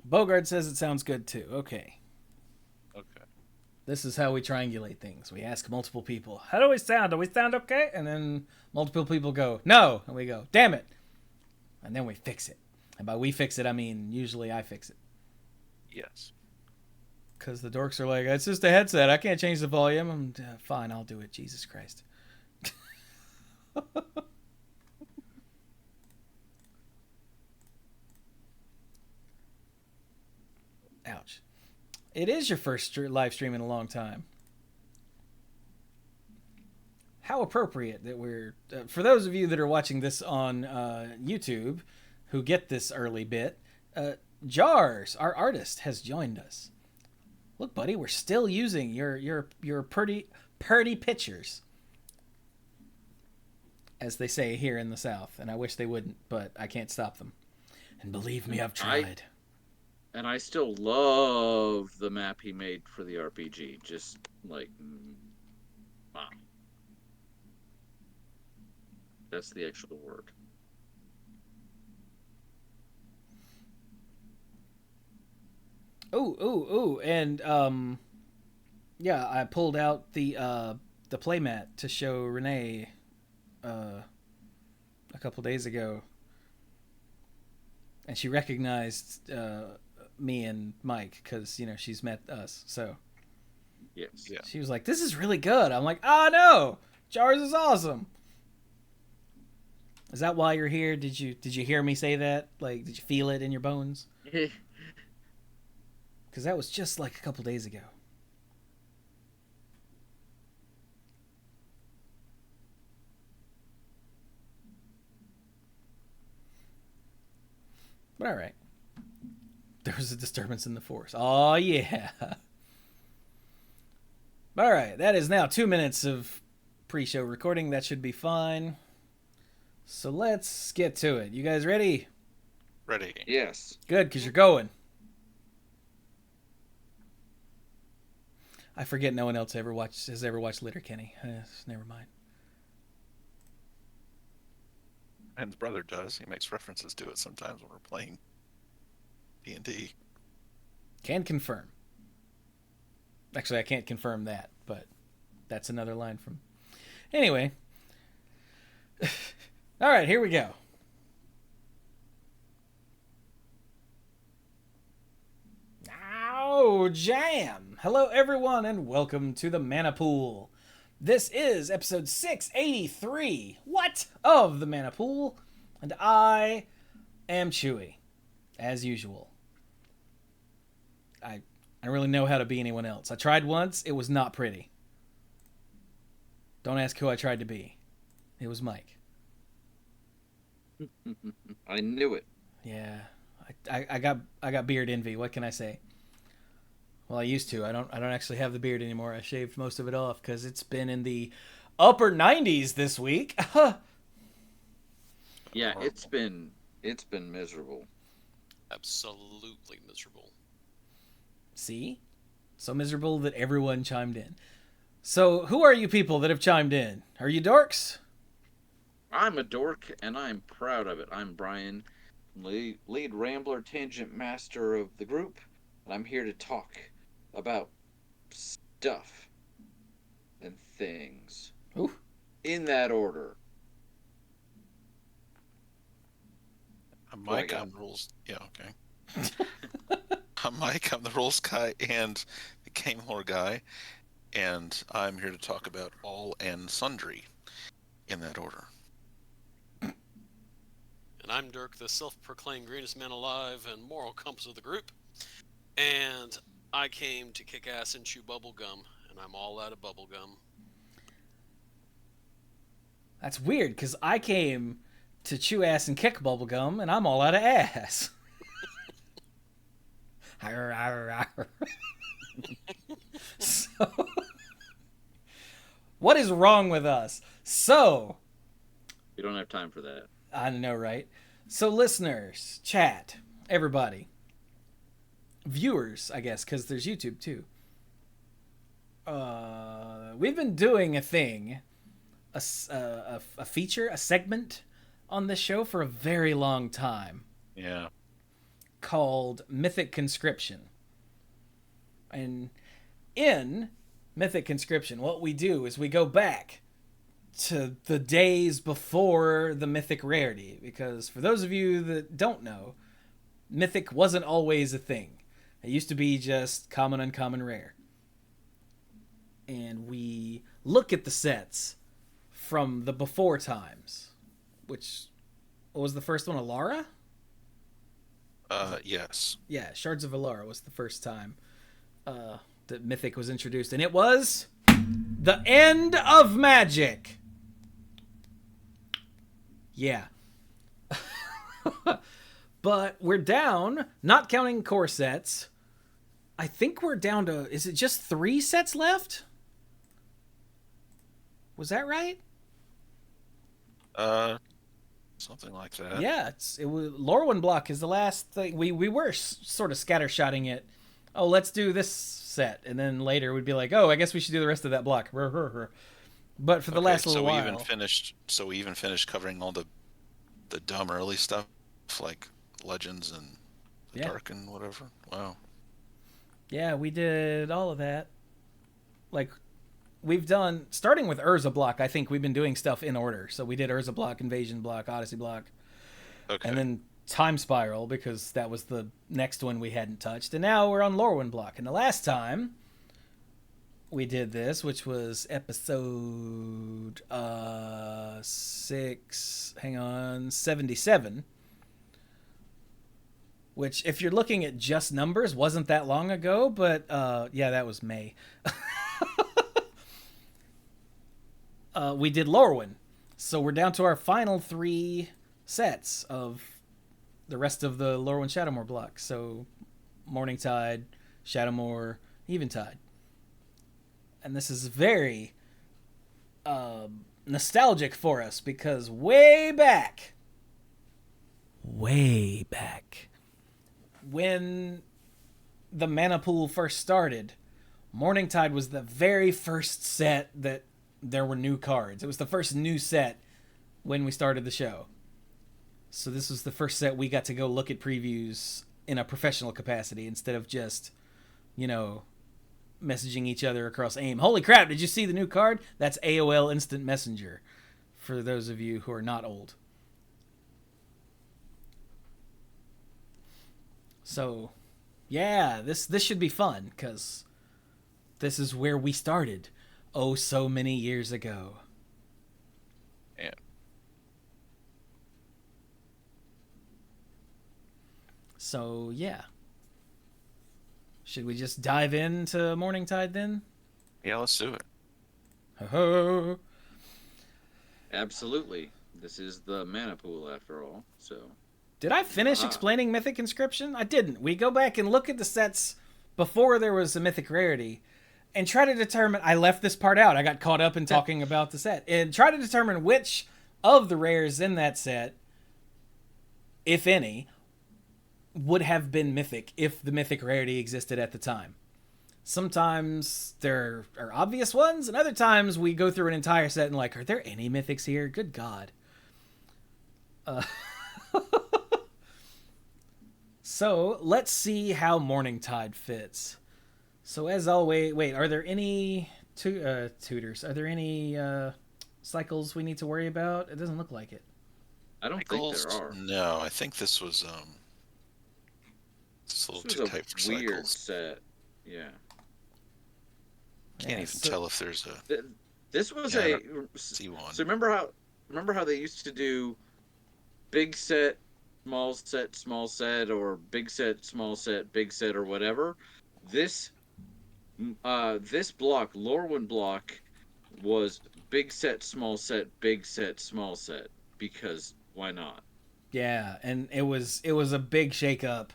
Bogart says it sounds good too. Okay. Okay. This is how we triangulate things. We ask multiple people, how do we sound? Do we sound okay? And then multiple people go, no. And we go, damn it. And then we fix it. And by we fix it, I mean usually I fix it. Yes. Because the dorks are like, it's just a headset. I can't change the volume. I'm fine, I'll do it. Jesus Christ. Ouch. It is your first live stream in a long time. How appropriate that we're. For those of you that are watching this on YouTube who get this early bit, Jars, our artist, has joined us. Look, buddy, we're still using your pretty pictures, as they say here in the South, and I wish they wouldn't, but I can't stop them. And believe me, I've tried. I still love the map he made for the RPG. Just like, wow. That's the actual word. Ooh, and yeah, I pulled out the playmat to show Renee a couple days ago, and she recognized me and Mike because she's met us. So Yes. Yeah. she was like, "This is really good." I'm like, "Oh no, Jars is awesome." Is that why you're here? Did you hear me say that? Like, did you feel it in your bones? Because that was just like a couple days ago. But all right. There was a disturbance in the force. Oh, yeah. All right. That is now 2 minutes of pre-show recording. That should be fine. So let's get to it. You guys ready? Ready. Yes. Good, because you're going. I forget no one else has ever watched Letterkenny. Never mind. And his brother does. He makes references to it sometimes when we're playing D&D. Can confirm. Actually, I can't confirm that, but that's another line from. Anyway. All right, here we go. Ow, jam! Hello, everyone, and welcome to the Mana Pool. This is episode 683. What? Of the Mana Pool. And I am Chewy, as usual. I don't really know how to be anyone else. I tried once. It was not pretty. Don't ask who I tried to be. It was Mike. I knew it. Yeah, I got beard envy. What can I say? Well, I used to. I don't actually have the beard anymore. I shaved most of it off because it's been in the upper 90s this week. Yeah, it's been miserable. Absolutely miserable. See? So miserable that everyone chimed in. So, who are you people that have chimed in? Are you dorks? I'm a dork, and I'm proud of it. I'm Brian, lead rambler, tangent master of the group, and I'm here to talk about stuff and things. Ooh. In that order. I'm Mike, I'm the rules. Yeah, okay. I'm Mike, I'm the rules guy and the game lore guy, and I'm here to talk about all and sundry in that order. And I'm Dirk, the self-proclaimed greatest man alive and moral compass of the group. And I came to kick ass and chew bubblegum, and I'm all out of bubblegum. That's weird, because I came to chew ass and kick bubblegum, and I'm all out of ass. So, what is wrong with us? So, We don't have time for that. I know, right? So, listeners, chat, everybody, viewers, I guess, because there's YouTube too. We've been doing a thing, a feature, a segment on this show for a very long time. Yeah. called Mythic Conscription. And in Mythic Conscription, what we do is we go back to the days before the mythic rarity, because for those of you that don't know, mythic wasn't always a thing. It used to be just common, uncommon, rare. And we look at the sets from the before times, which, what was the first one, Alara? Yes. Yeah, Shards of Alara was the first time that mythic was introduced, and it was the end of magic. Yeah. But we're down, not counting core sets, I think we're down to, is it just 3 sets left? Was that right? Something like that. Yeah, it was Lorwyn block is the last thing. We were sort of scattershotting it. Oh, let's do this set, and then later we'd be like, oh, I guess we should do the rest of that block. But for the last little while, we even finished covering all the dumb early stuff, like Legends and the Dark and whatever. Wow. Yeah, we did all of that. Like, we've done, starting with Urza block, I think we've been doing stuff in order. So we did Urza block, Invasion block, Odyssey block. Okay. And then Time Spiral, because that was the next one we hadn't touched. And now we're on Lorwyn block. And the last time we did this, which was episode 77. Which, if you're looking at just numbers, wasn't that long ago, but yeah, that was May. We did Lorwyn. So we're down to our final 3 sets of the rest of the Lorwyn Shadowmoor block. So Morningtide, Shadowmoor, Eventide. And this is very nostalgic for us, because way back, when the mana pool first started, Morningtide was the very first set that there were new cards. It was the first new set when we started the show. So this was the first set we got to go look at previews in a professional capacity instead of just, messaging each other across AIM. Holy crap, did you see the new card? That's AOL Instant Messenger, for those of you who are not old. So, yeah, this should be fun, because this is where we started, oh so many years ago. Yeah. So, yeah. Should we just dive into Morningtide then? Yeah, let's do it. Ho-ho. Absolutely. This is the mana pool after all, so... Did I finish explaining Mythic Conscription? I didn't. We go back and look at the sets before there was a mythic rarity and try to determine... I left this part out. I got caught up in talking about the set. And try to determine which of the rares in that set, if any, would have been mythic if the mythic rarity existed at the time. Sometimes there are obvious ones, and other times we go through an entire set and like, are there any mythics here? Good God. So, let's see how Morningtide fits. So, as always... Wait, are there any tutors? Are there any cycles we need to worry about? It doesn't look like it. I don't think there are. No, I think this was it's a little too tight for weird cycles. Set. Yeah. Can't even tell if there's a... This was see one. So remember how they used to do big set, small set, or big set, small set, big set, or whatever? This block, Lorwyn block, was big set, small set, big set, small set, because why not? Yeah, and it was a big shakeup,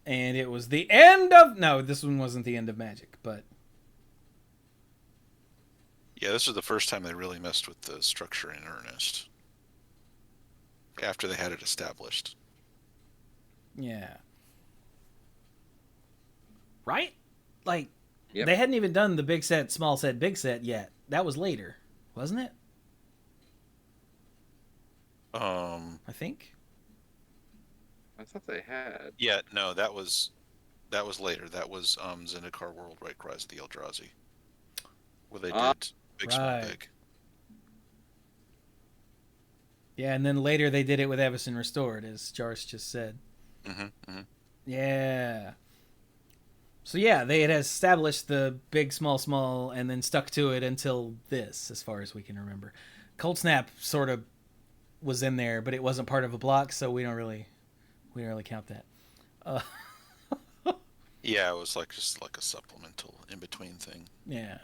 and it was the end of... No, this one wasn't the end of Magic, but... Yeah, this was the first time they really messed with the structure in earnest. After they had it established. Yeah. Right? Like, Yep. They hadn't even done the big set, small set, big set yet. That was later, wasn't it? I think. I thought they had. Yeah, no, that was later. That was Zendikar World Right Cries of the Eldrazi, where they Ah, did big, small, Right. big. Yeah, and then later they did it with Avacyn Restored, as Jars just said. Mm-hmm, mm-hmm. Yeah. So yeah, they had established the big, small, small, and then stuck to it until this, as far as we can remember. Cold Snap sort of was in there, but it wasn't part of a block, so we don't really count that. Uh, Yeah, it was like just like a supplemental in between thing. yeah.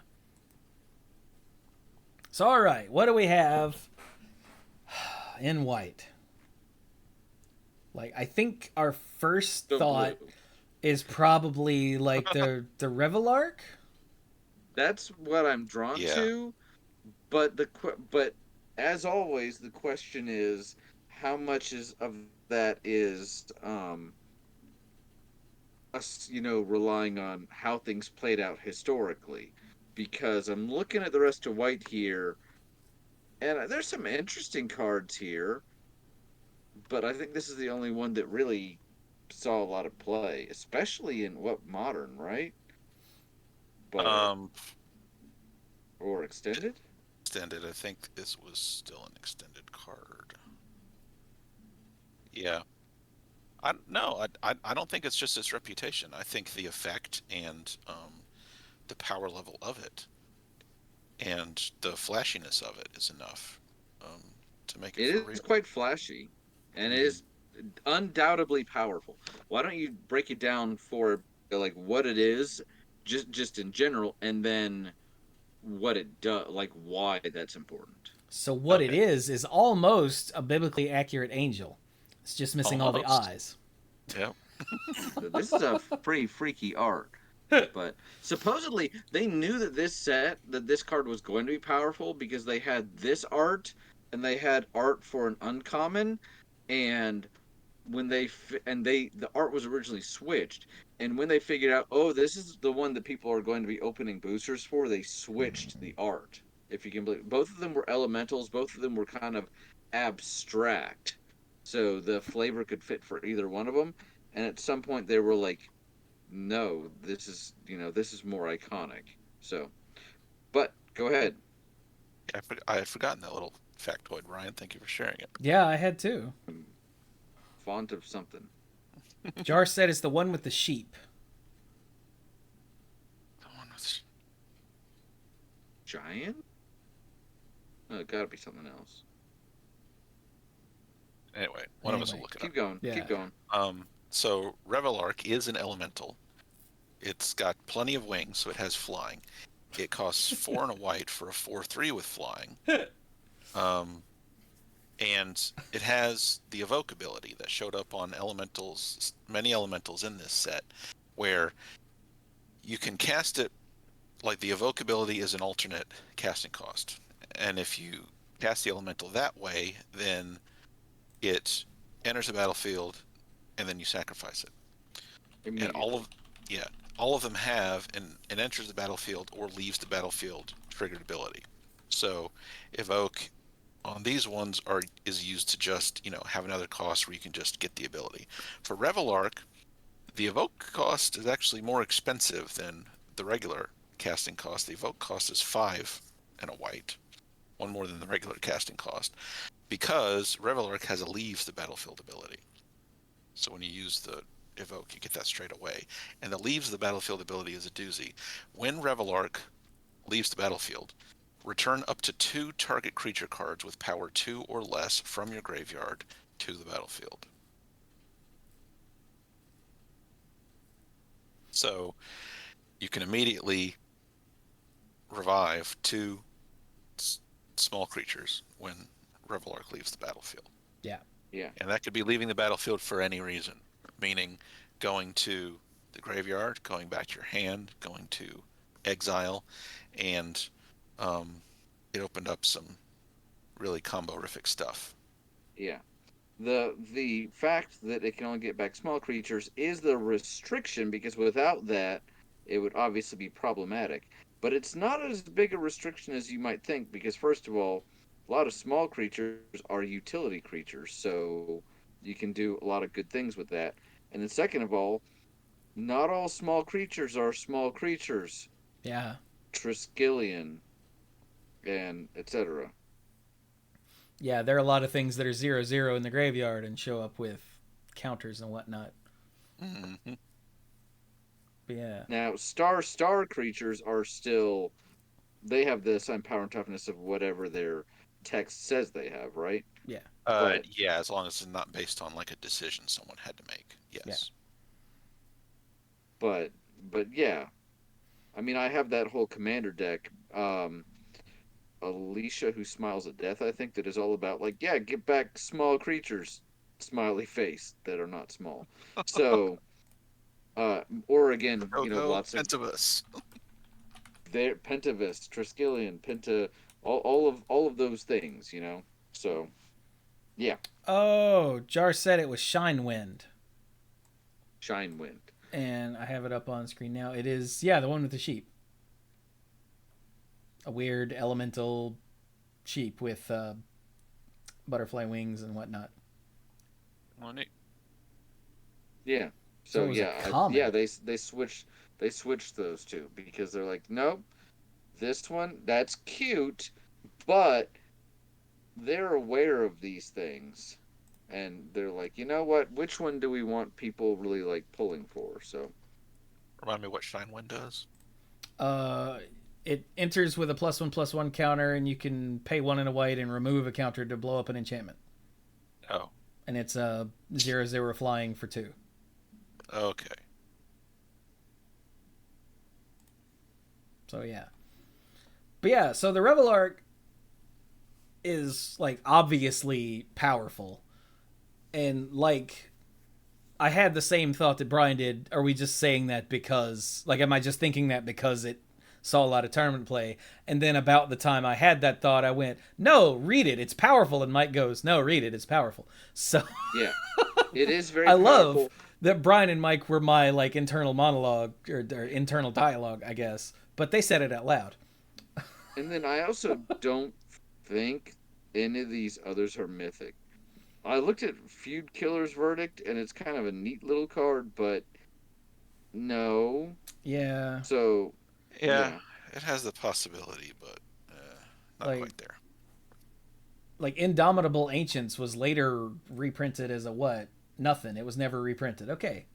So all right, what do we have in white? Like I think our first the blue. thought is probably like the Revelark. That's what I'm drawn Yeah. to. But as always, the question is how much is of that is us, relying on how things played out historically. Because I'm looking at the rest of white here, and there's some interesting cards here, but I think this is the only one that really saw a lot of play, especially in what modern, right? But Um, or extended. extended. I think this was still an extended card. Yeah. I no, I don't think it's just its reputation. I think the effect and the power level of it and the flashiness of it is enough um, to make it It for is real. quite flashy, and it Hmm. is undoubtedly powerful. Why don't you break it down for like what it is, just in general, and then what it does, like why that's important. So what it Okay, is almost a biblically accurate angel. It's just missing all the almost. eyes. Yeah. So this is a pretty freaky art. But supposedly they knew that this card was going to be powerful because they had this art and they had art for an uncommon, and when the art was originally switched, and when they figured out, oh, this is the one that people are going to be opening boosters for, they switched the art. If you can believe, both of them were elementals, both of them were kind of abstract, so the flavor could fit for either one of them. And at some point they were like, no, this is more iconic. So, but go ahead. I had forgotten that little factoid, Ryan. Thank you for sharing it. Yeah, I had too. I'm fond of something. Jar said it's the one with the sheep. The one with Giant. Oh, it gotta be something else. anyway, one of us will Anyway, look it up. Keep going. yeah. Keep going. So Revelark is an elemental. It's got plenty of wings, so it has flying. It costs 4 and a white for a 4/3 with flying. Um, and it has the evoke ability that showed up on elementals, many elementals in this set, where you can cast it like the evoke ability is an alternate casting cost. And if you cast the elemental that way, then it enters the battlefield and then you sacrifice it. And Immediately. yeah, all of them have an enters the battlefield or leaves the battlefield triggered ability. So evoke on these ones is used to just have another cost where you can just get the ability. For Revelark, the evoke cost is actually more expensive than the regular casting cost. The evoke cost is 5 and a white, one more than the regular casting cost, because Revelark has a leaves the battlefield ability. So when you use the evoke, you get that straight away. And the leaves the battlefield ability is a doozy. When Revelark leaves the battlefield, return up to 2 target creature cards with power 2 or less from your graveyard to the battlefield. So you can immediately revive 2 small creatures when Revelark leaves the battlefield. Yeah. Yeah. And that could be leaving the battlefield for any reason, meaning going to the graveyard, going back to your hand, going to exile, and it opened up some really combo-rific stuff. Yeah. The fact that it can only get back small creatures is the restriction, because without that it would obviously be problematic. But it's not as big a restriction as you might think, because first of all, a lot of small creatures are utility creatures, so you can do a lot of good things with that. And then second of all, not all small creatures are small creatures. Yeah. Triskelion and etc. Yeah, there are a lot of things that are 0/0 in the graveyard and show up with counters and whatnot. Mm-hmm. But yeah. Now, star creatures are still, they have the assigned power and toughness of whatever their text says they have, right? Yeah. But Yeah, as long as it's not based on like a decision someone had to make. Yeah. Yes. but but yeah, I mean, I have that whole commander deck. Alicia, who smiles at death, I think, that is all about like, yeah, get back small creatures, smiley face, that are not small. So, or again, Go go lots of Pentavus. there, Pentavis, Triskelion, all of those things, So, yeah, Oh, Jar said it was Shine Wind. Shine Wind. And I have it up on screen now. It is, yeah, the one with the sheep. A weird elemental sheep with butterfly wings and whatnot. Oh, neat. Yeah. So So it was a yeah, common. yeah, they switched those two because they're like, nope, this one that's cute, but they're aware of these things, and they're like, you know what? Which one do we want people really like pulling for? So Remind me what Shine Wind does. It enters with a +1/+1 counter, and you can pay 1 and a white and remove a counter to blow up an enchantment. Oh. And it's a 0/0 flying for 2. Okay. So yeah. But yeah, so the Revel Arc is like obviously powerful. And like I had the same thought that Brian did. Are we just saying that because like am I just thinking that because it saw a lot of tournament play? And then about the time I had that thought, I went, "No, read it. It's powerful." And Mike goes, "No, read it. It's powerful." So yeah, it is very I powerful. love that Brian and Mike were my like internal monologue or internal dialogue, I guess, but they said it out loud. And then I also don't think any of these others are mythic. I looked at Feud Killer's Verdict, and it's kind of a neat little card, but no. Yeah, So, Yeah, yeah. it has the possibility, but not like quite there. like Indomitable Ancients was later reprinted as a what? Nothing. It was never reprinted. Okay.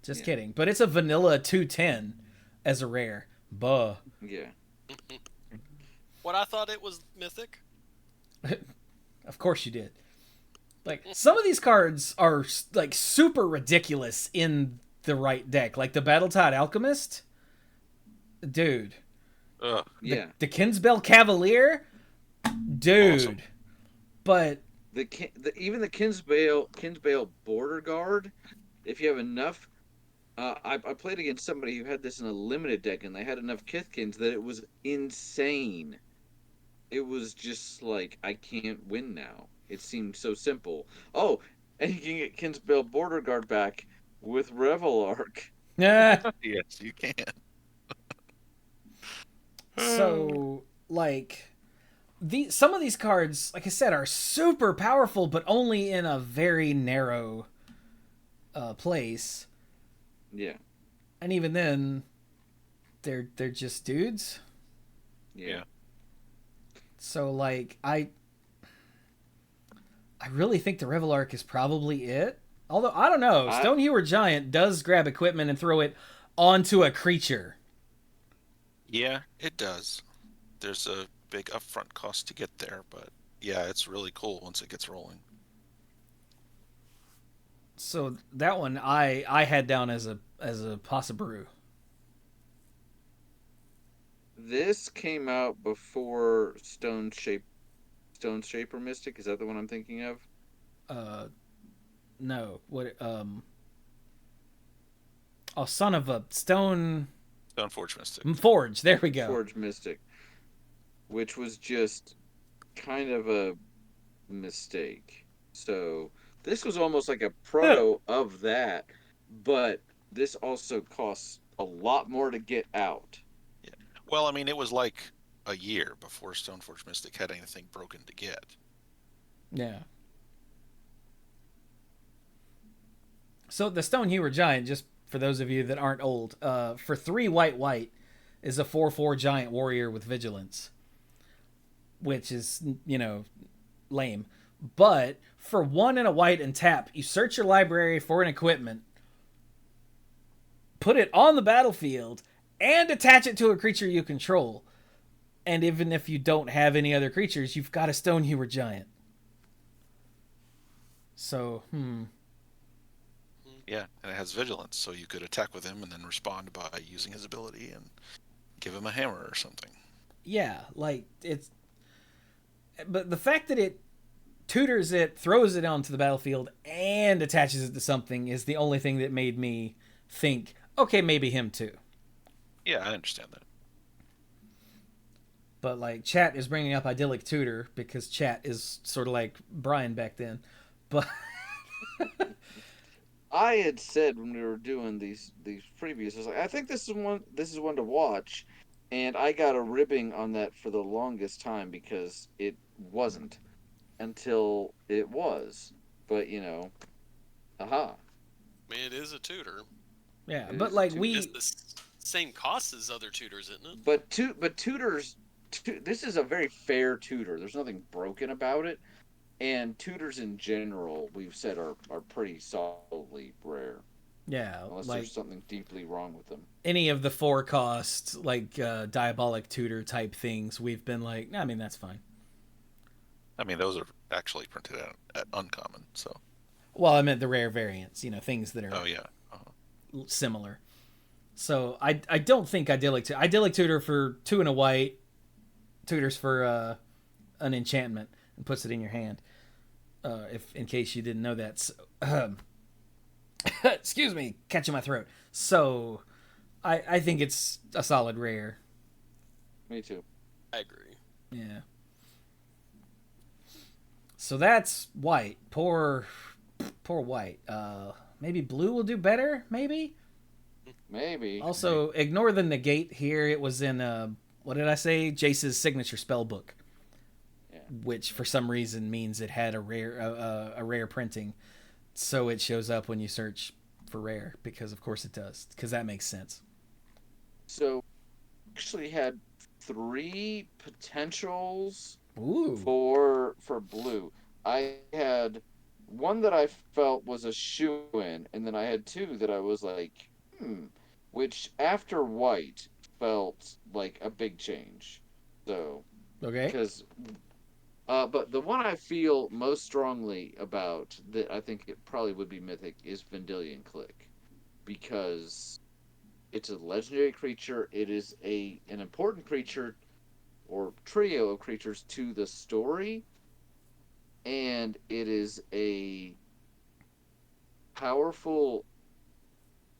Just Yeah. kidding. But it's a vanilla 210 as a rare. Buh. Yeah. What I thought it was mythic. Of course you did. Like some of these cards are like super ridiculous in the right deck. Like the Battletide Alchemist. Dude. Ugh. Yeah. The Kinsbell Cavalier. Dude. Awesome. But Even the Kinsbale Border Guard, if you have enough, I played against somebody who had this in a limited deck, and they had enough Kithkins that it was insane. It was just like, I can't win now. It seemed so simple. Oh, and you can get Kinsbale Border Guard back with Revel Arc. yeah. Yes, you can. So like some of these cards, like I said, are super powerful, but only in a very narrow place. Yeah. And even then, they're just dudes. Yeah. So like I really think the Revel Arc is probably it. Although I don't know, Stonehewer Giant does grab equipment and throw it onto a creature. Yeah, it does. There's a big upfront cost to get there, but yeah, it's really cool once it gets rolling. So that one I had down as a possibrew. This came out before Stone Shaper Mystic. Is that the one I'm thinking of? No. What oh, son of a Stone Stoneforge Mystic. Forge. There we go. Forge Mystic, which was just kind of a mistake. So this was almost like a proto of that, but this also costs a lot more to get out. Yeah. Well, I mean, it was like a year before Stoneforge Mystic had anything broken to get. Yeah. So the Stonehewer Giant, just for those of you that aren't old, for 3 white white, is a 4/4 giant warrior with vigilance, which is lame. But for 1 and a white and tap, you search your library for an equipment, put it on the battlefield, and attach it to a creature you control. And even if you don't have any other creatures, you've got a Stonehewer Giant. So, Yeah, and it has vigilance, so you could attack with him and then respond by using his ability and give him a hammer or something. yeah, like it's. But the fact that it tutors it, throws it onto the battlefield, and attaches it to something is the only thing that made me think, okay, maybe him too. Yeah, I understand that. But like, chat is bringing up idyllic tutor because chat is sort of like Brian back then. But I had said when we were doing these previews, I was like, I think this is one to watch, and I got a ribbing on that for the longest time because it wasn't until it was. But aha, I mean, it is a tutor. yeah, it but is a like tutor. It's the same cost as other tutors, isn't it? But tutors, this is a very fair tutor. There's nothing broken about it, and tutors in general, we've said are pretty solidly rare. yeah, Unless like there's something deeply wrong with them. any of the 4 cost like diabolic tutor type things, we've been like, I mean, that's fine. I mean, those are actually printed out at uncommon, so. Well, I meant the rare variants, things that are Oh yeah. similar. So I don't think idyllic tutor for 2 and a white, tutors for an enchantment and puts it in your hand. If in case you didn't know that. So, excuse me, catching my throat. So I think it's a solid rare. Me too. I agree. Yeah. So that's white. Poor white. Maybe blue will do better. Maybe. Also, ignore the negate here. It was in what did I say? Jace's signature spell book, which for some reason means it had a rare printing, so it shows up when you search for rare because of course it does, because that makes sense. So actually had 3 potentials Ooh. for blue. I had one that I felt was a shoo-in, and then I had 2 that I was like, which after white felt like a big change. So, Okay. because, but the one I feel most strongly about that I think it probably would be mythic is Vendilion Click, because it's a legendary creature. It is an important creature or trio of creatures to the story, and it is a powerful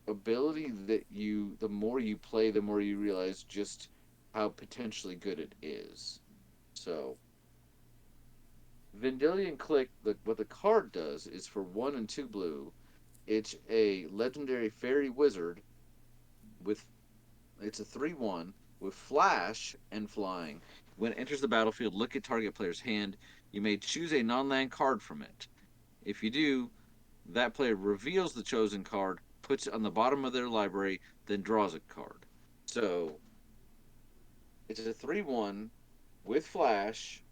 ability that the more you play, the more you realize just how potentially good it is. So Vendilion Click, what the card does is for 1 and 2 blue, it's a legendary fairy wizard with it's a 3/1 with flash and flying. When it enters the battlefield, look at target player's hand. You may choose a non-land card from it. If you do, that player reveals the chosen card, puts it on the bottom of their library, then draws a card. So it's a 3/1 with flash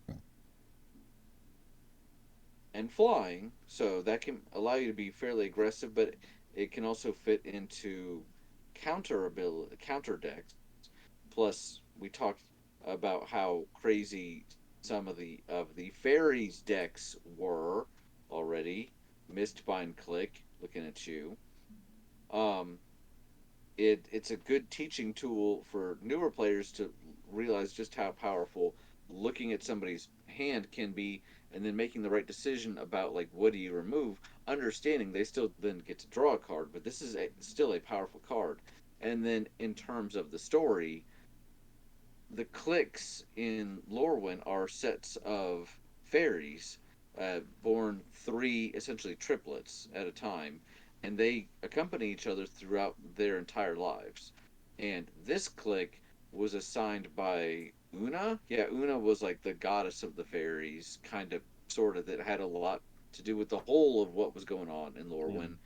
and flying, so that can allow you to be fairly aggressive, but it can also fit into counter decks. Plus, we talked about how crazy some of the fairies decks were already. Mistbind Click, looking at you. It's a good teaching tool for newer players to realize just how powerful looking at somebody's hand can be, and then making the right decision about like what do you remove, understanding they still then get to draw a card, but this is still a powerful card. And then in terms of the story, the clicks in Lorwyn are sets of fairies, born 3 essentially triplets at a time, and they accompany each other throughout their entire lives. And this click was assigned by Una. Yeah, Una was like the goddess of the fairies, kind of, sort of, that had a lot to do with the whole of what was going on in Lorwyn.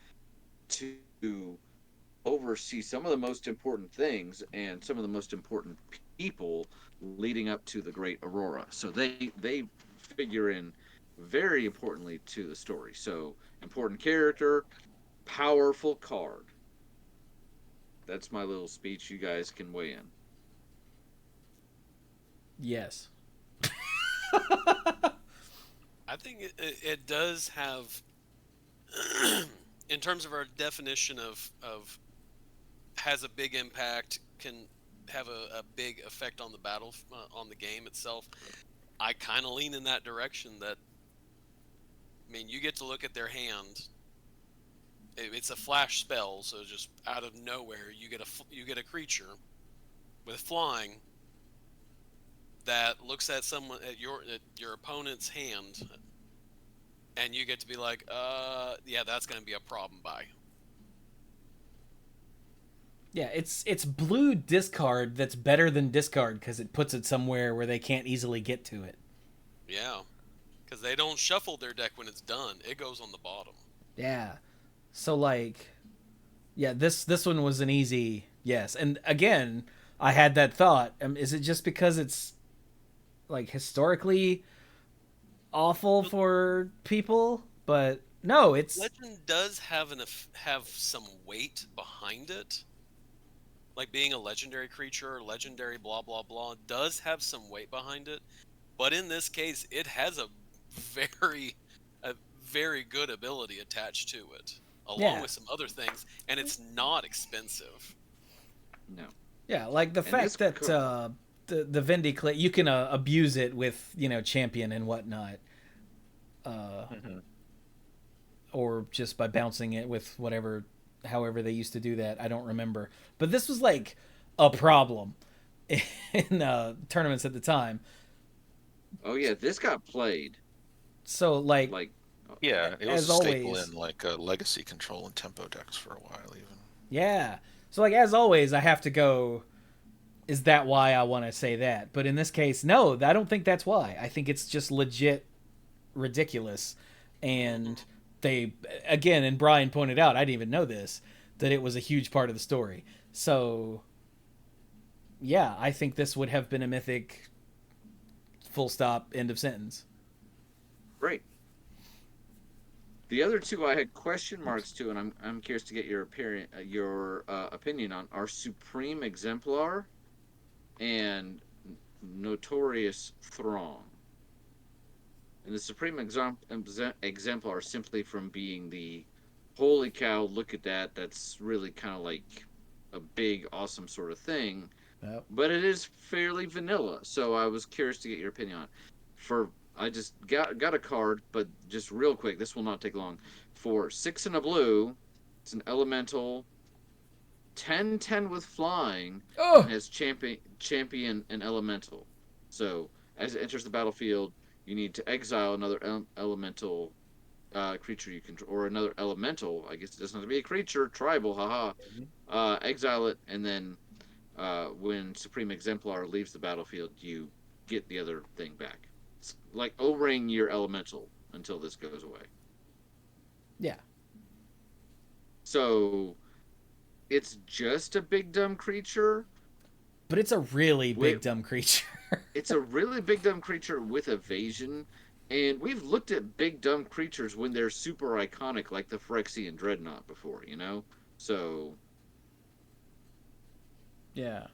to oversee some of the most important things and some of the most important people leading up to the Great Aurora. So they figure in very importantly to the story. So important character, powerful card. That's my little speech. You guys can weigh in. Yes. I think it does have, in terms of our definition of has a big impact, can have a big effect on the battle, on the game itself. I kind of lean in that direction. That, I mean, you get to look at their hand. It's a flash spell, so just out of nowhere, you get a creature with flying that looks at someone at your opponent's hand, and you get to be like, yeah, that's going to be a problem by. Yeah, it's blue discard that's better than discard because it puts it somewhere where they can't easily get to it. Yeah, because they don't shuffle their deck when it's done; it goes on the bottom. Yeah. So like, yeah, this one was an easy yes. And again, I had that thought. Is it just because it's like historically awful for people? But no, it's Legend does have some weight behind it. Like being a legendary creature, legendary blah blah blah, does have some weight behind it. But in this case, it has very, a very good ability attached to it, along yeah. with some other things, and it's not expensive. No. Yeah, like the And fact that the Vindicate, you can abuse it with champion and whatnot, or just by bouncing it with whatever, however they used to do that. I don't remember, but this was like a problem in tournaments at the time. Oh yeah, this got played. So like Yeah, it was as a staple always, in like legacy control and tempo decks for a while, even. yeah. So like as always, I have to go. Is that why I want to say that? But in this case, no, I don't think that's why. I think it's just legit ridiculous. And they, again, and Brian pointed out, I didn't even know this, that it was a huge part of the story. So, yeah, I think this would have been a mythic full stop, end of sentence. Great. The other two I had question marks to, and I'm curious to get your opinion on, are Supreme Exemplar and Notorious Throng. And the Supreme Exemplar simply from being the holy cow, look at that. That's really kind of like a big, awesome sort of thing. Yep. But it is fairly vanilla. So I was curious to get your opinion on it. I just got a card, but just real quick, this will not take long. For 6 and a blue, it's an elemental 10/10 with flying, and has champion and elemental. So as it enters the battlefield, you need to exile another elemental creature you control, or another elemental. I guess it doesn't have to be a creature. Tribal, haha. Exile it, and then when Supreme Exemplar leaves the battlefield, you get the other thing back. It's like O-ring your elemental until this goes away. Yeah. So it's just a big dumb creature. But it's a really big dumb creature. It's a really big dumb creature with evasion. And we've looked at big dumb creatures when they're super iconic, like the Phyrexian Dreadnought before, So. Yeah.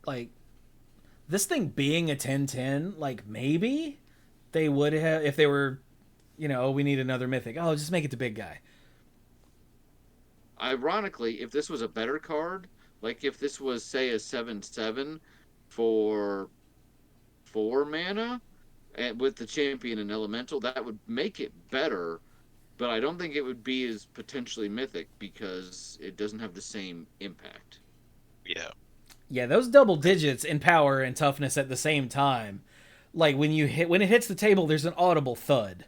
Like, this thing being a 10/10, like, maybe they would have, if they were, we need another mythic. Oh, just make it the big guy. Ironically, if this was a better card, like if this was, say, a 7/7 for 4 mana, and with the champion and elemental, that would make it better, but I don't think it would be as potentially mythic because it doesn't have the same impact. Yeah. Yeah, those double digits in power and toughness at the same time. Like when it hits the table, there's an audible thud.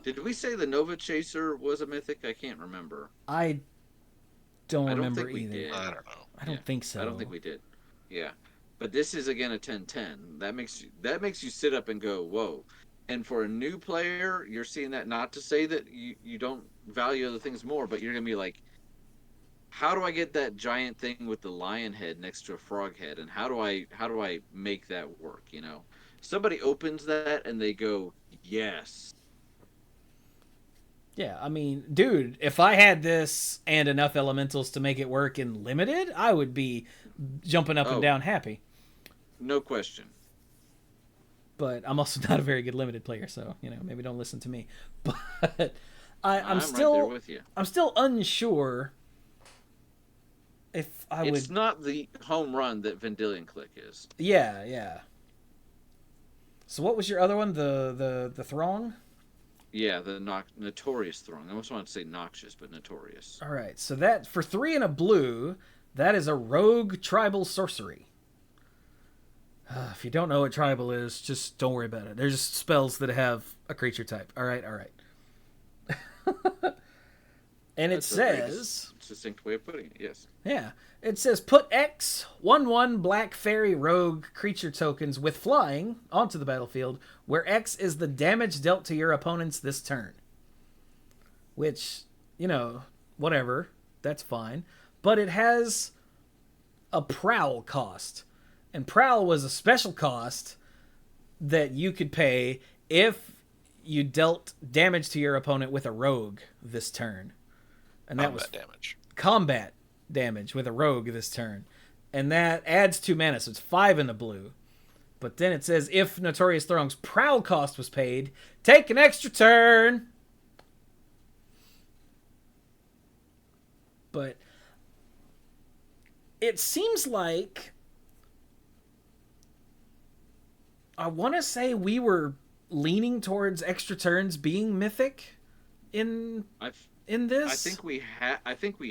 Did we say the Nova Chaser was a mythic? I can't remember. I don't remember think we either. did. I don't know. I don't think so. I don't think we did. Yeah. But this is again a 10/10. That makes you sit up and go, "Whoa." And for a new player, you're seeing that, not to say that you don't value other things more, but you're gonna be like, how do I get that giant thing with the lion head next to a frog head, and how do I make that work? Somebody opens that and they go, yes. Yeah, I mean, dude, if I had this and enough elementals to make it work in limited, I would be jumping up and Oh, down happy. no question. But I'm also not a very good limited player, so maybe don't listen to me. But I'm right there still with you. I'm still unsure if I It's would. not the home run that Vendilion Click is. Yeah, yeah. So what was your other one? The throng. Yeah, the notorious throng. I almost want to say noxious, but notorious. All right, so that for 3 and a blue, that is a rogue tribal sorcery. If you don't know what tribal is, just don't worry about it. They're just spells that have a creature type. All right, all right. And That's it says, succinct way of putting it. Yes. yeah, it says put X 1/1 black fairy rogue creature tokens with flying onto the battlefield, where X is the damage dealt to your opponents this turn. Which, whatever, that's fine. But it has a prowl cost. And prowl was a special cost that you could pay if you dealt damage to your opponent with a rogue this turn. And that was damage. Combat damage with a rogue this turn. And that adds 2 mana, so it's 5 in the blue. But then it says, if Notorious Throng's prowl cost was paid, take an extra turn. But it seems like, I want to say we were leaning towards extra turns being mythic in this. I think we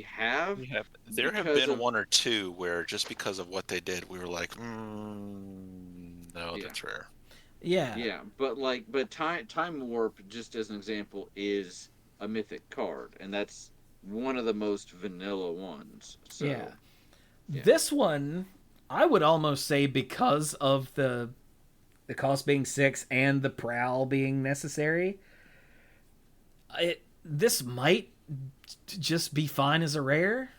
have. There have been one or two where just because of what they did, we were like, no, that's rare. Yeah. Yeah, but time warp, just as an example, is a mythic card, and that's one of the most vanilla ones. So, yeah. This one, I would almost say, because of the cost being 6 and the prowl being necessary, this might just be fine as a rare.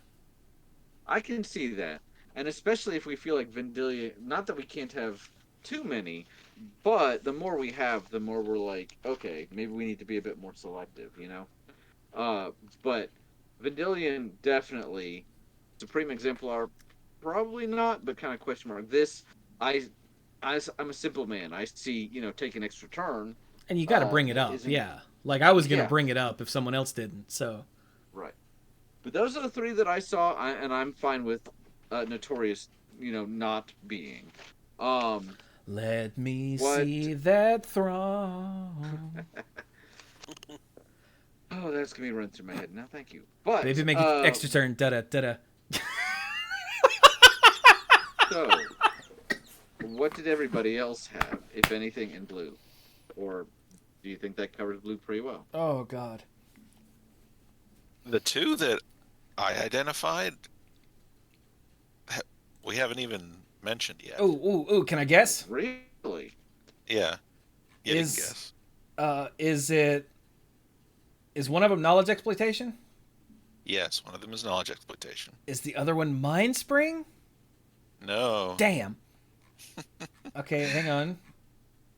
I can see that, and especially if we feel like Vendilion. Not that we can't have too many, but the more we have, the more we're like, okay, maybe we need to be a bit more selective, But Vendilion definitely, Supreme Exemplar, probably not, but kind of question mark. This, I'm a simple man. I see, take an extra turn. And you got to bring it up, yeah. Like, I was going to bring it up if someone else didn't, so. Right. But those are the 3 that I saw, and I'm fine with Notorious, not being. Let me see that throng. Oh, that's going to be running through my head now. Thank you. But maybe make an extra turn. Da-da, da-da. So, what did everybody else have, if anything, in blue? Or do you think that covers blue pretty well? Oh, God. The 2 that I identified, we haven't even mentioned yet. Ooh, can I guess? Really? Yeah. You can guess. Is one of them knowledge exploitation? Yes, one of them is knowledge exploitation. Is the other one mind spring? No. Damn. Okay, hang on.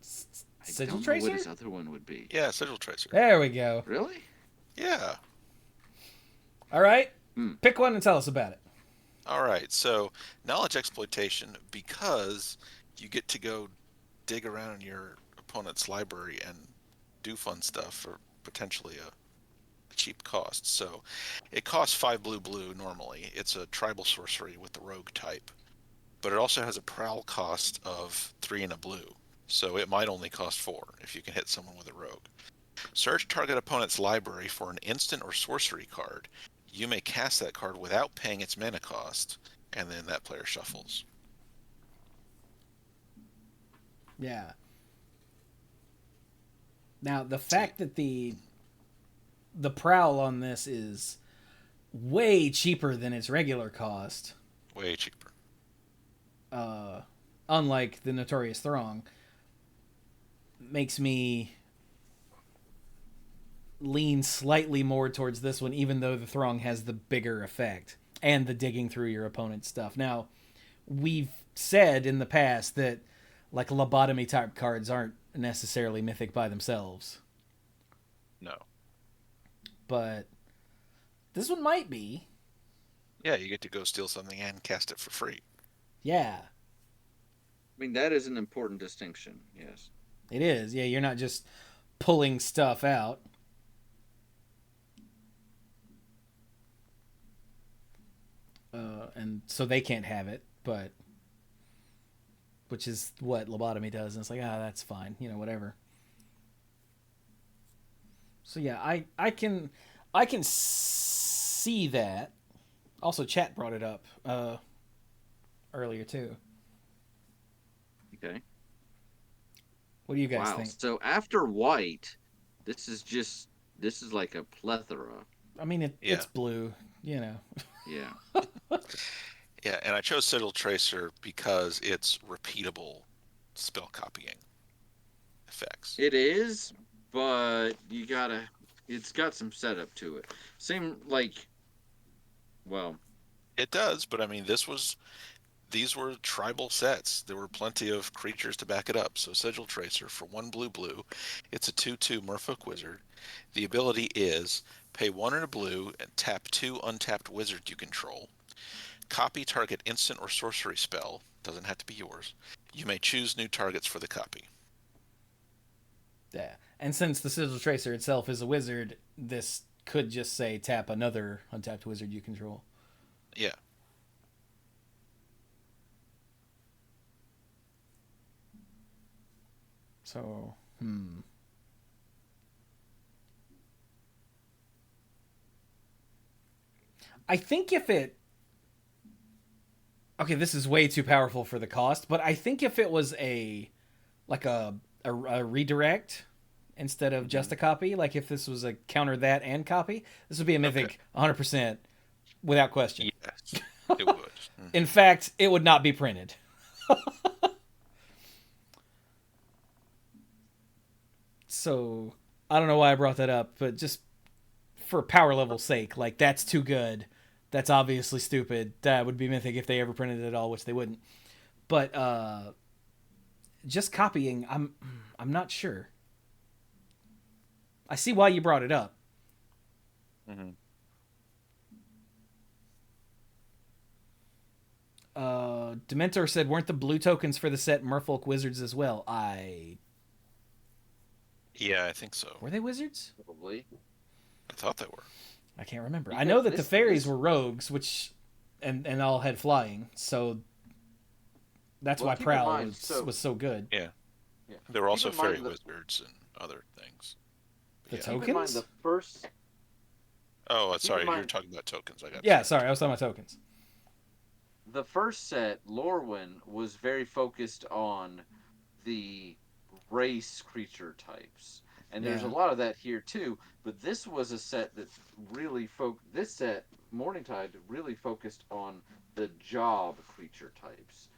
Sigil Tracer? What his other one would be. Yeah, Sigil Tracer. There we go. Really? Yeah. All right. Pick one and tell us about it. All right. So, knowledge exploitation, because you get to go dig around in your opponent's library and do fun stuff for potentially a cheap cost. So, it costs 5 blue normally. It's a tribal sorcery with the rogue type. But it also has a prowl cost of 3 and a blue. So it might only cost 4 if you can hit someone with a rogue. Search target opponent's library for an instant or sorcery card. You may cast that card without paying its mana cost, and then that player shuffles. Yeah. Now, the fact that the prowl on this is way cheaper than its regular cost. Way cheaper. Unlike the Notorious Throng. makes me lean slightly more towards this one, even though the Throng has the bigger effect and the digging through your opponent's stuff. Now, we've said in the past that like lobotomy type cards aren't necessarily mythic by themselves. No. But this one might be. Yeah, you get to go steal something and cast it for free. Yeah. I mean, that is an important distinction, yes. It is. Yeah, you're not just pulling stuff out. And so they can't have it, but which is what lobotomy does, and it's like, that's fine, whatever. So yeah, I can see that. Also, chat brought it up earlier too. Okay. What do you guys think? So after white, this is like a plethora. I mean, it's blue, Yeah. Yeah, and I chose Sigil Tracer because it's repeatable spell copying effects. It is, but it's got some setup to it. It does, but I mean, these were tribal sets. There were plenty of creatures to back it up. So Sigil Tracer for 1 blue, it's a 2/2 Merfolk Wizard. The ability is pay 1 and a blue and tap 2 untapped wizards you control. Copy target instant or sorcery spell. Doesn't have to be yours. You may choose new targets for the copy. Yeah, and since the Sigil Tracer itself is a wizard, this could just say tap another untapped wizard you control. Yeah. So, I think if it... Okay, this is way too powerful for the cost, but I think if it was a redirect instead of just a copy, like if this was a counter that and copy, this would be a mythic 100% without question. Yes, it would. In fact, it would not be printed. So, I don't know why I brought that up, but just for power level's sake, like, that's too good. That's obviously stupid. That would be mythic if they ever printed it at all, which they wouldn't. But just copying, I'm not sure. I see why you brought it up. Mm-hmm. Dementor said, weren't the blue tokens for the set Merfolk wizards as well? Yeah, I think so. Were they wizards? Probably. I thought they were. I can't remember. Because I know that the fairies were rogues, which and all had flying, so that's why Prowl was so good. Yeah. There were also fairy wizards and other things. The tokens? tokens? Keep in mind the first... Oh, sorry, you were talking about tokens. Sorry, I was talking about tokens. The first set, Lorwyn, was very focused on the race creature types. And there's a lot of that here too, but this was a set that really Morningtide really focused on the job creature types.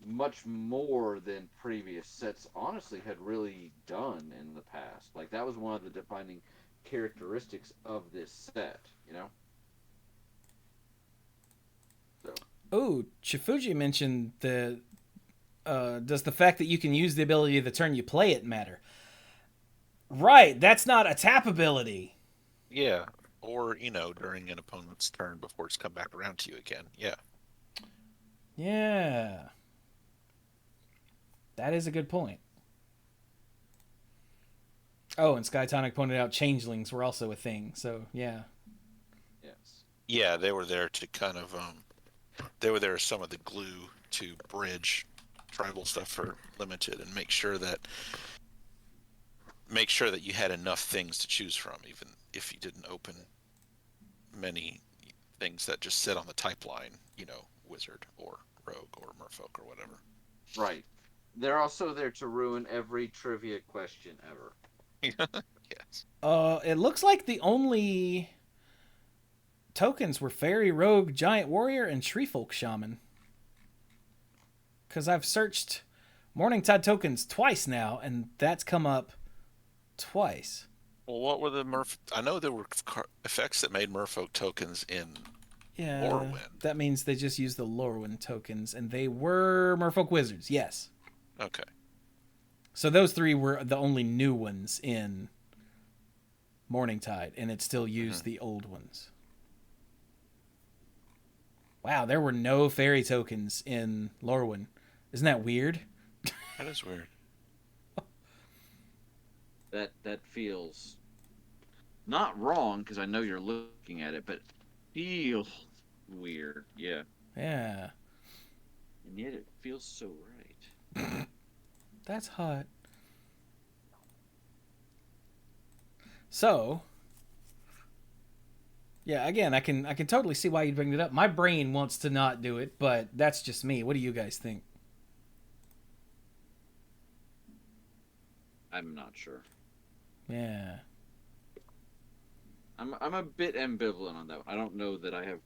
Much more than previous sets honestly had really done in the past. Like, that was one of the defining characteristics of this set, So. Oh, Chifuji mentioned does the fact that you can use the ability the turn you play it matter? Right, that's not a tap ability. Yeah, or, during an opponent's turn before it's come back around to you again. Yeah. Yeah. That is a good point. Oh, and Skytonic pointed out changelings were also a thing, so yeah. Yes. Yeah, they were there to kind of, they were there as some of the glue to bridge tribal stuff for limited and make sure that you had enough things to choose from, even if you didn't open many things that just sit on the type line, wizard or rogue or merfolk or whatever. Right. They're also there to ruin every trivia question ever. Yes. It looks like the only tokens were fairy, rogue, giant warrior, and treefolk shaman. Because I've searched Morningtide tokens twice now, and that's come up twice. Well, what were the I know there were effects that made merfolk tokens in Lorwyn. That means they just used the Lorwyn tokens, and they were merfolk wizards, yes. Okay. So those 3 were the only new ones in Morningtide, and it still used the old ones. Wow, there were no fairy tokens in Lorwyn. Isn't that weird? That is weird. That feels not wrong, because I know you're looking at it, but feels weird. Yeah. Yeah. And yet it feels so right. That's hot. So, yeah, again, I can totally see why you'd bring it up. My brain wants to not do it, but that's just me. What do you guys think? I'm not sure. Yeah. I'm a bit ambivalent on that. I don't know that I have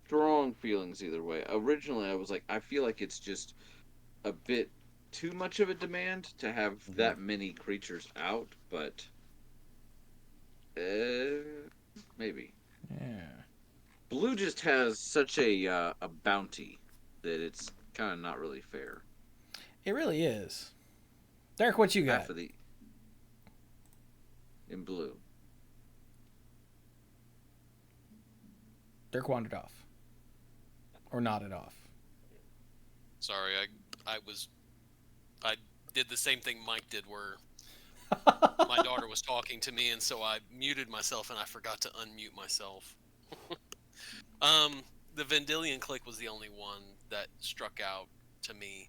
strong feelings either way. Originally, I was like, I feel like it's just a bit too much of a demand to have that many creatures out, but maybe. Yeah. Blue just has such a bounty that it's kind of not really fair. It really is. Derek, what you got? Half of the in blue. Dirk wandered off. Or nodded off. Sorry, I did the same thing Mike did, where my daughter was talking to me, and so I muted myself and I forgot to unmute myself. The Vendilion Clique was the only one that struck out to me.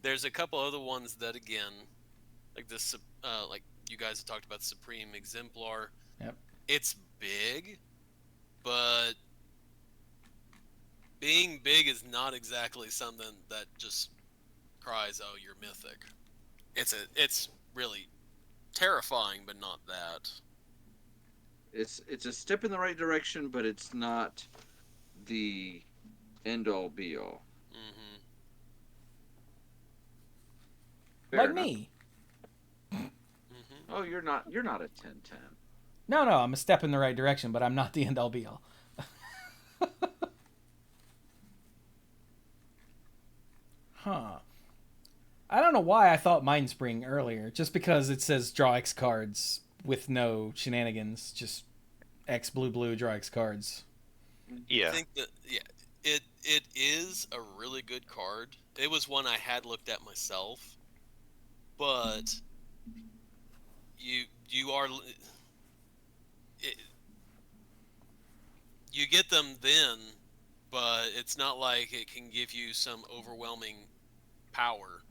There's a couple other ones that, again, like this, like you guys have talked about, the Supreme Exemplar. Yep. It's big, but being big is not exactly something that just cries, "Oh, you're mythic." It's really terrifying, but not that. It's a step in the right direction, but it's not the end all be all. Mm-hmm. Like me. Mm-hmm. Oh, you're not a 10-10. No, I'm a step in the right direction, but I'm not the end all be all. Huh. I don't know why I thought Mindspring earlier, just because it says draw X cards with no shenanigans, just X blue, draw X cards. Yeah. I think that it is a really good card. It was one I had looked at myself, but you are you get them then, but it's not like it can give you some overwhelming power.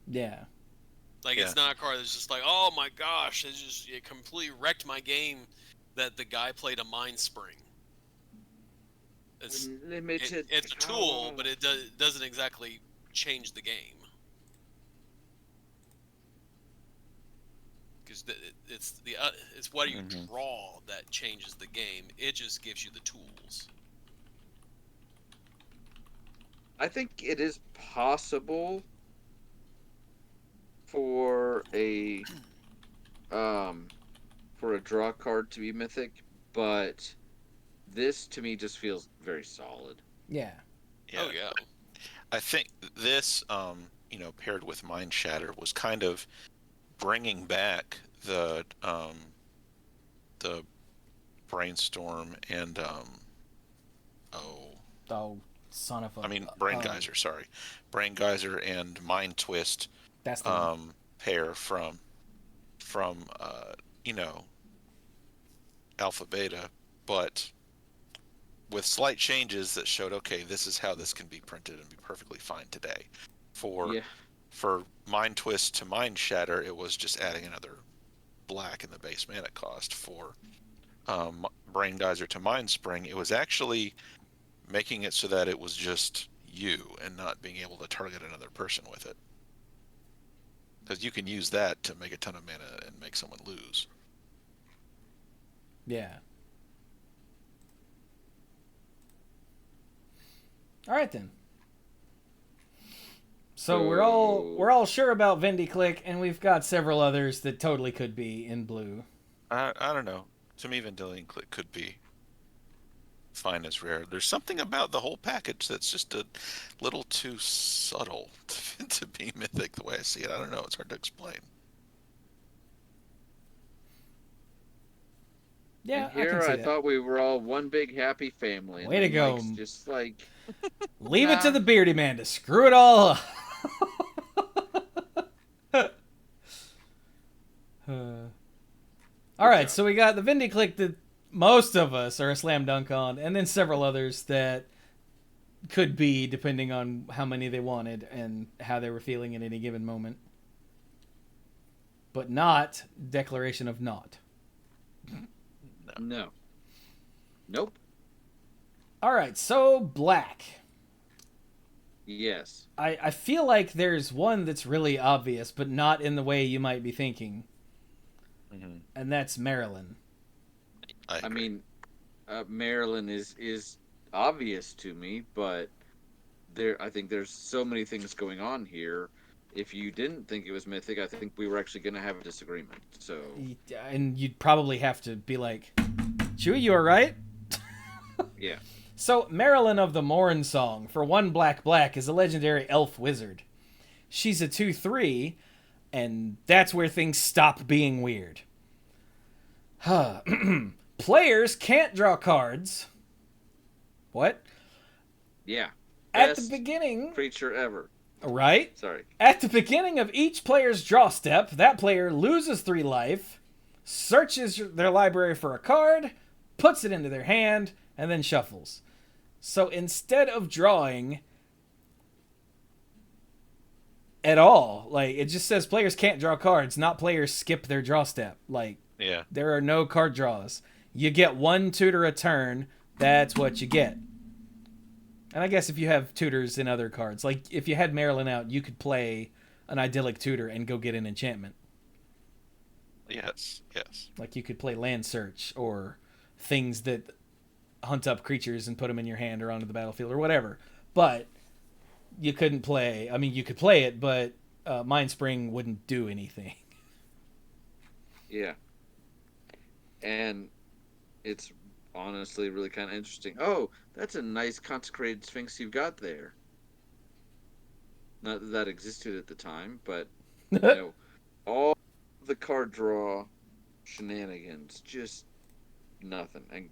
Yeah. Like, it's not a card that's just like, oh my gosh, it completely wrecked my game that the guy played a Mind Spring. It's a tool, but it doesn't exactly change the game. Because it's what you draw that changes the game. It just gives you the tools. I think it is possible for a draw card to be mythic, but this to me just feels very solid. Yeah. Oh yeah. I think this, paired with Mind Shatter, was kind of bringing back the Brainstorm and Oh, son of a. Brain Geyser. Sorry, Brain Geyser and Mind Twist. That's the one. Pair from Alpha Beta, but with slight changes that showed, okay, this is how this can be printed and be perfectly fine today. For Mind Twist to Mind Shatter, it was just adding another black in the base mana cost. For Brain Geyser to Mind Spring, it was actually making it so that it was just you and not being able to target another person with it. Because you can use that to make a ton of mana and make someone lose. Yeah. All right then. So we're all sure about Vendiclick, and we've got several others that totally could be in blue. I don't know. To me, Vendilion Click could be fine as rare. There's something about the whole package that's just a little too subtle to be mythic the way I see it. I don't know. It's hard to explain. Yeah, and here I thought we were all one big happy family. Way to go. Mike's just like... Leave it to the beardy man to screw it all up. All right, so we got the Vendiclick that most of us are a slam dunk on, and then several others that could be, depending on how many they wanted and how they were feeling at any given moment. But not Declaration of Not. No. Nope. All right, so black. Yes. I feel like there's one that's really obvious, but not in the way you might be thinking. Mm-hmm. And that's Marilyn. I mean, Marilyn is obvious to me, but I think there's so many things going on here. If you didn't think it was mythic, I think we were actually going to have a disagreement. So, and you'd probably have to be like, Chewie, you all right? Yeah. So, Marilyn of the Morn Song, for one black, is a legendary elf wizard. She's a 2/3, and that's where things stop being weird. Players can't draw cards. What? Yeah. At the beginning. Creature ever. Right? Sorry. At the beginning of each player's draw step, that player loses 3 life, searches their library for a card, puts it into their hand, and then shuffles. So instead of drawing at all, like, it just says players can't draw cards, not players skip their draw step. Like, yeah, there are no card draws. You get 1 tutor a turn, that's what you get. And I guess if you have tutors in other cards, like if you had Marilyn out, you could play an idyllic tutor and go get an enchantment. Yes. Like you could play land search or things that hunt up creatures and put them in your hand or onto the battlefield or whatever. But you couldn't play. I mean, you could play it, but Mind Spring wouldn't do anything. Yeah. And it's honestly really kind of interesting. Oh, that's a nice consecrated sphinx you've got there. Not that that existed at the time, but you know, all the card draw shenanigans, just nothing. And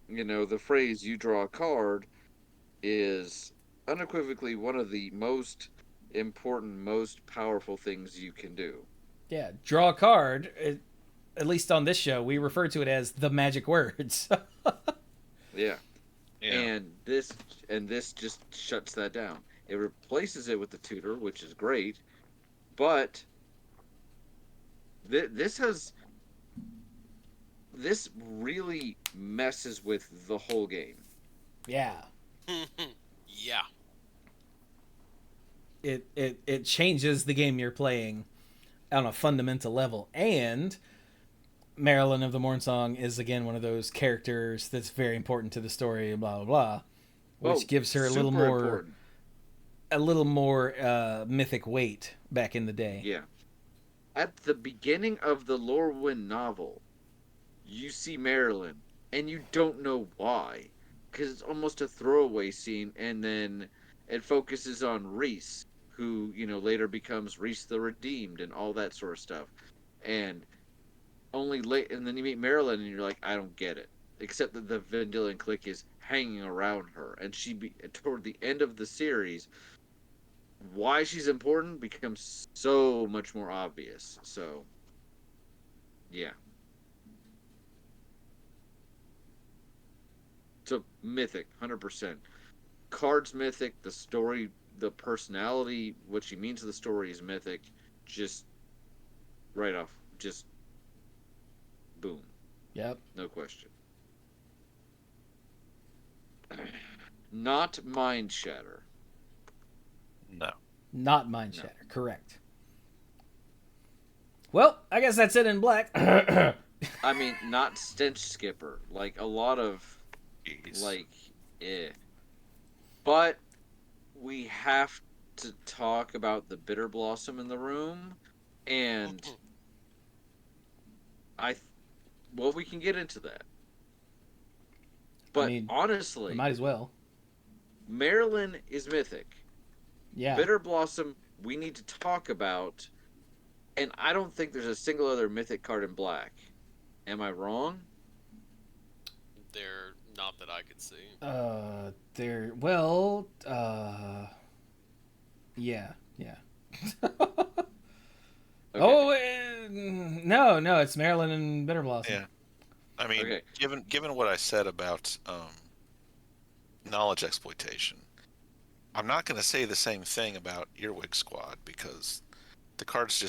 you know, the phrase "you draw a card" is unequivocally one of the most important, most powerful things you can do. Yeah, draw a card. At least on this show, we refer to it as the magic words. Yeah. And this just shuts that down. It replaces it with the tutor, which is great, but this really messes with the whole game. Yeah. Yeah. It changes the game you're playing on a fundamental level. And Marilyn of the Mornsong is again one of those characters that's very important to the story, blah blah blah, which gives her a little more mythic weight back in the day. Yeah. At the beginning of the Lorwyn novel, you see Marilyn, and you don't know why, because it's almost a throwaway scene, and then it focuses on Rhys, who, you know, later becomes Rhys the Redeemed and all that sort of stuff. And and then you meet Marilyn and you're like, I don't get it. Except that the Vendilion Click is hanging around her, and toward the end of the series, why she's important becomes so much more obvious. So, yeah. So, mythic, 100%. Cards mythic, the story, the personality, what she means to the story is mythic. Just right off, just boom. Yep. No question. Not Mind Shatter. No. Not Mind Shatter. No. Correct. Well, I guess that's it in black. I mean, not Stench Skipper. Like, a lot of... Jeez. Like, eh. But we have to talk about the bitter blossom in the room, and I, well, we can get into that. But we honestly, might as well. Maryland is mythic. Yeah. Bitter blossom, we need to talk about, and I don't think there's a single other mythic card in black. Am I wrong? They're not that I could see. They're well. Yeah. Okay. Oh no, it's Maryland and Bitter Blossom. Yeah. I mean, Okay. given what I said about knowledge exploitation, I'm not going to say the same thing about Earwig Squad because the cards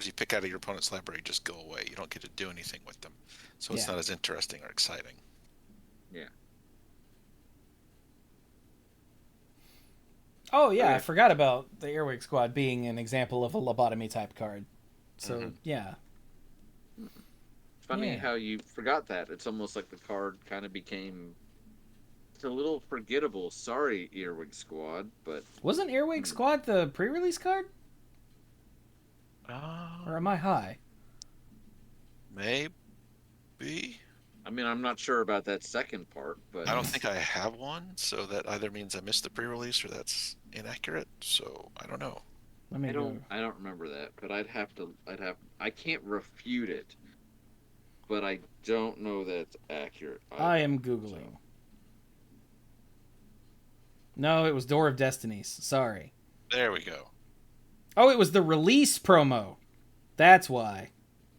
you pick out of your opponent's library just go away. You don't get to do anything with them, so it's Yeah. not as interesting or exciting. Yeah. Oh yeah, I Okay. forgot about the Earwig Squad being an example of a lobotomy type card. So yeah. It's funny Yeah. how you forgot that. It's almost like the card kind of became. It's a little forgettable. Sorry, Earwig Squad, but Wasn't Earwig Squad the pre-release card? Or am I high? Maybe. I mean, I'm not sure about that second part, but I don't think I have one, so that either means I missed the pre-release or that's inaccurate. So I don't know. Let me I go. don't remember that. But I can't refute it, but I don't know that's accurate. I am Googling. No, it was Door of Destinies. Sorry. There we go. Oh, it was the release promo. That's why.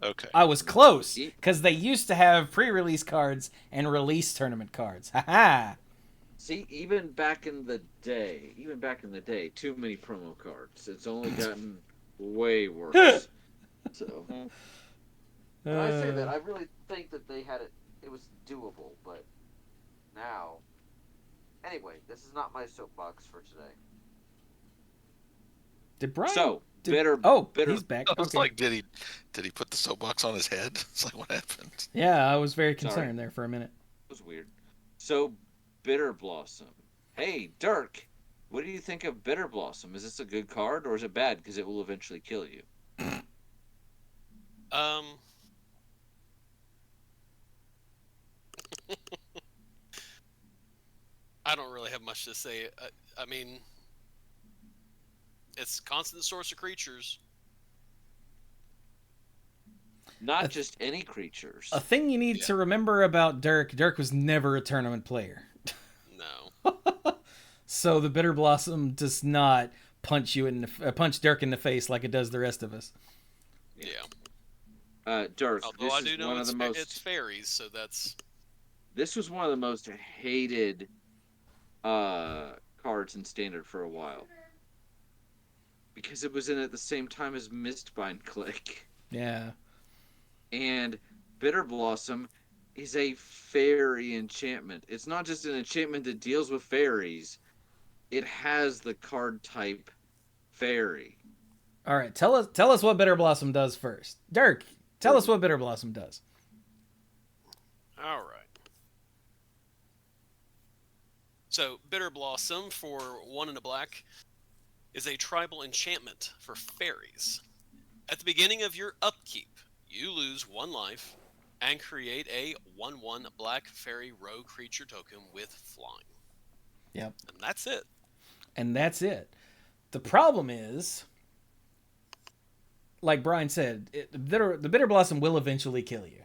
Okay. I was close, because they used to have pre-release cards and release tournament cards. Haha. See, even back in the day, too many promo cards. It's only gotten way worse. So, when I say that, I really think that they had it. It was doable, but now. Anyway, this is not my soapbox for today. Did Brian? So, bitter. He's back. I was Okay. like, did he put the soapbox on his head? It's like, what happened? Yeah, I was very concerned Sorry. there for a minute. It was weird. So, Bitter Blossom. Hey, Dirk, what do you think of Bitter Blossom? Is this a good card or is it bad because it will eventually kill you? I don't really have much to say. I mean, it's constant source of creatures. Not just any creatures. A thing you need to remember about Dirk was never a tournament player. No. So the Bitter Blossom does not punch Dirk in the face like it does the rest of us. Yeah. Dirk, Although this I is do know one of the most. it's fairies, so that's. This was one of the most hated cards in Standard for a while. Because it was in at the same time as Mistbind Click. Yeah. And Bitter Blossom is a fairy enchantment. It's not just an enchantment that deals with fairies. It has the card type fairy. All right, tell us what Bitter Blossom does first. Dirk, tell us what Bitter Blossom does. All right. So, Bitter Blossom for 1 and a black is a tribal enchantment for fairies. At the beginning of your upkeep, you lose 1 life and create a 1/1 black fairy rogue creature token with flying. Yep. And that's it. The problem is, like Brian said, the Bitter Blossom will eventually kill you.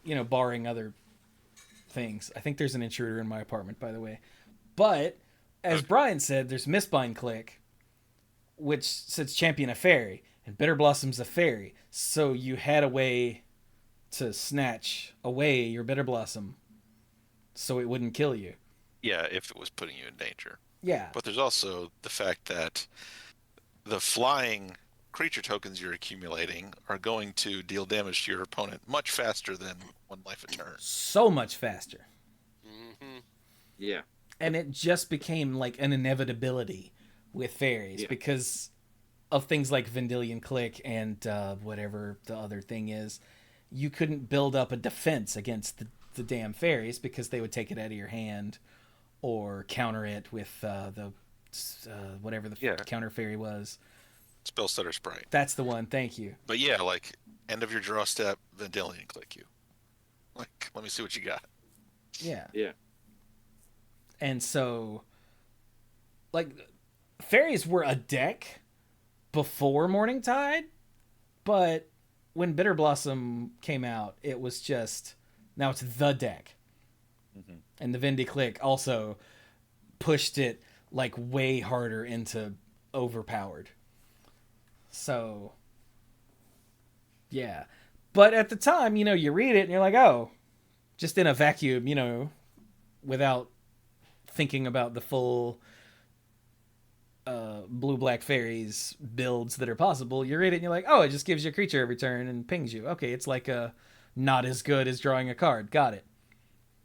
You know, barring other things. I think there's an intruder in my apartment, by the way. But, as Brian said, there's Mistbind Click, which says champion a fairy, and Bitter Blossom's a fairy. So you had a way to snatch away your Bitter Blossom so it wouldn't kill you. Yeah, if it was putting you in danger. Yeah. But there's also the fact that the flying creature tokens you're accumulating are going to deal damage to your opponent much faster than 1 life a turn. So much faster. Mm-hmm. Yeah. And it just became like an inevitability with fairies because of things like Vendilion Click and whatever the other thing is. You couldn't build up a defense against the damn fairies because they would take it out of your hand or counter it with the whatever the Yeah. counter fairy was. Spell Stutter Sprite. That's the one. Thank you. But yeah, like end of your draw step, Vendilion click you. Like, let me see what you got. Yeah. Yeah. And so, like, fairies were a deck before Morningtide, but when Bitter Blossom came out, it was just, now it's the deck. Mm-hmm. And the Vendy Click also pushed it like way harder into overpowered. So, yeah. But at the time, you know, you read it and you're like, oh, just in a vacuum, you know, without thinking about the full blue-black fairies builds that are possible, you read it and you're like, oh, it just gives you a creature every turn and pings you. Okay, it's like not as good as drawing a card. Got it.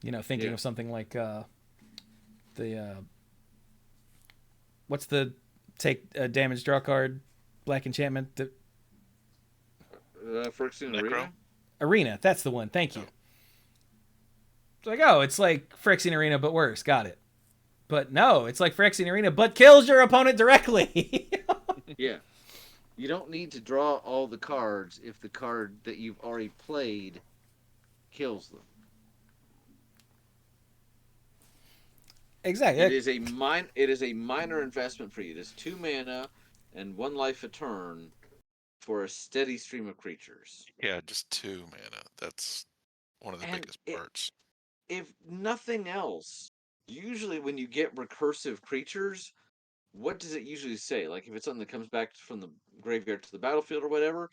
You know, thinking of something like what's the take damage, draw card, black enchantment? Phyrexian Arena? Arena, that's the one. Thank you. It's like, oh, it's like Phyrexian Arena, but worse. Got it. But no, it's like Phyrexian Arena, but kills your opponent directly. Yeah. You don't need to draw all the cards if the card that you've already played kills them. Exactly. It is a minor investment for you. It is 2 mana and 1 life a turn for a steady stream of creatures. Yeah, just 2 mana. That's one of the biggest parts. If nothing else, usually when you get recursive creatures, what does it usually say? Like if it's something that comes back from the graveyard to the battlefield or whatever,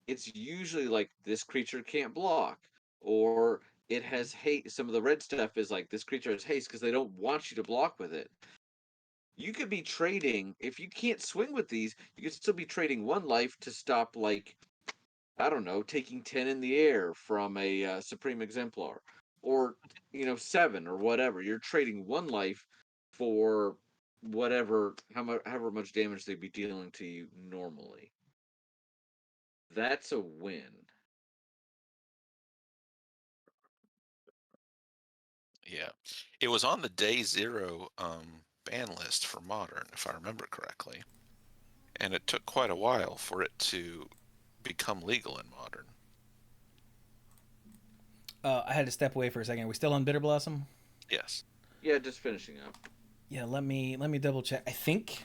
it's usually like this creature can't block, or it has haste. Some of the red stuff is like this creature has haste because they don't want you to block with it. You could be trading, if you can't swing with these, you could still be trading 1 life to stop, like, I don't know, taking 10 in the air from a Supreme Exemplar, or 7 or whatever. You're trading 1 life for whatever, however much damage they'd be dealing to you normally. That's a win. Yeah. It was on the day 0 ban list for Modern, if I remember correctly. And it took quite a while for it to become legal in Modern. I had to step away for a second. Are we still on Bitter Blossom? Yes. Yeah, just finishing up. Yeah, let me double check. I think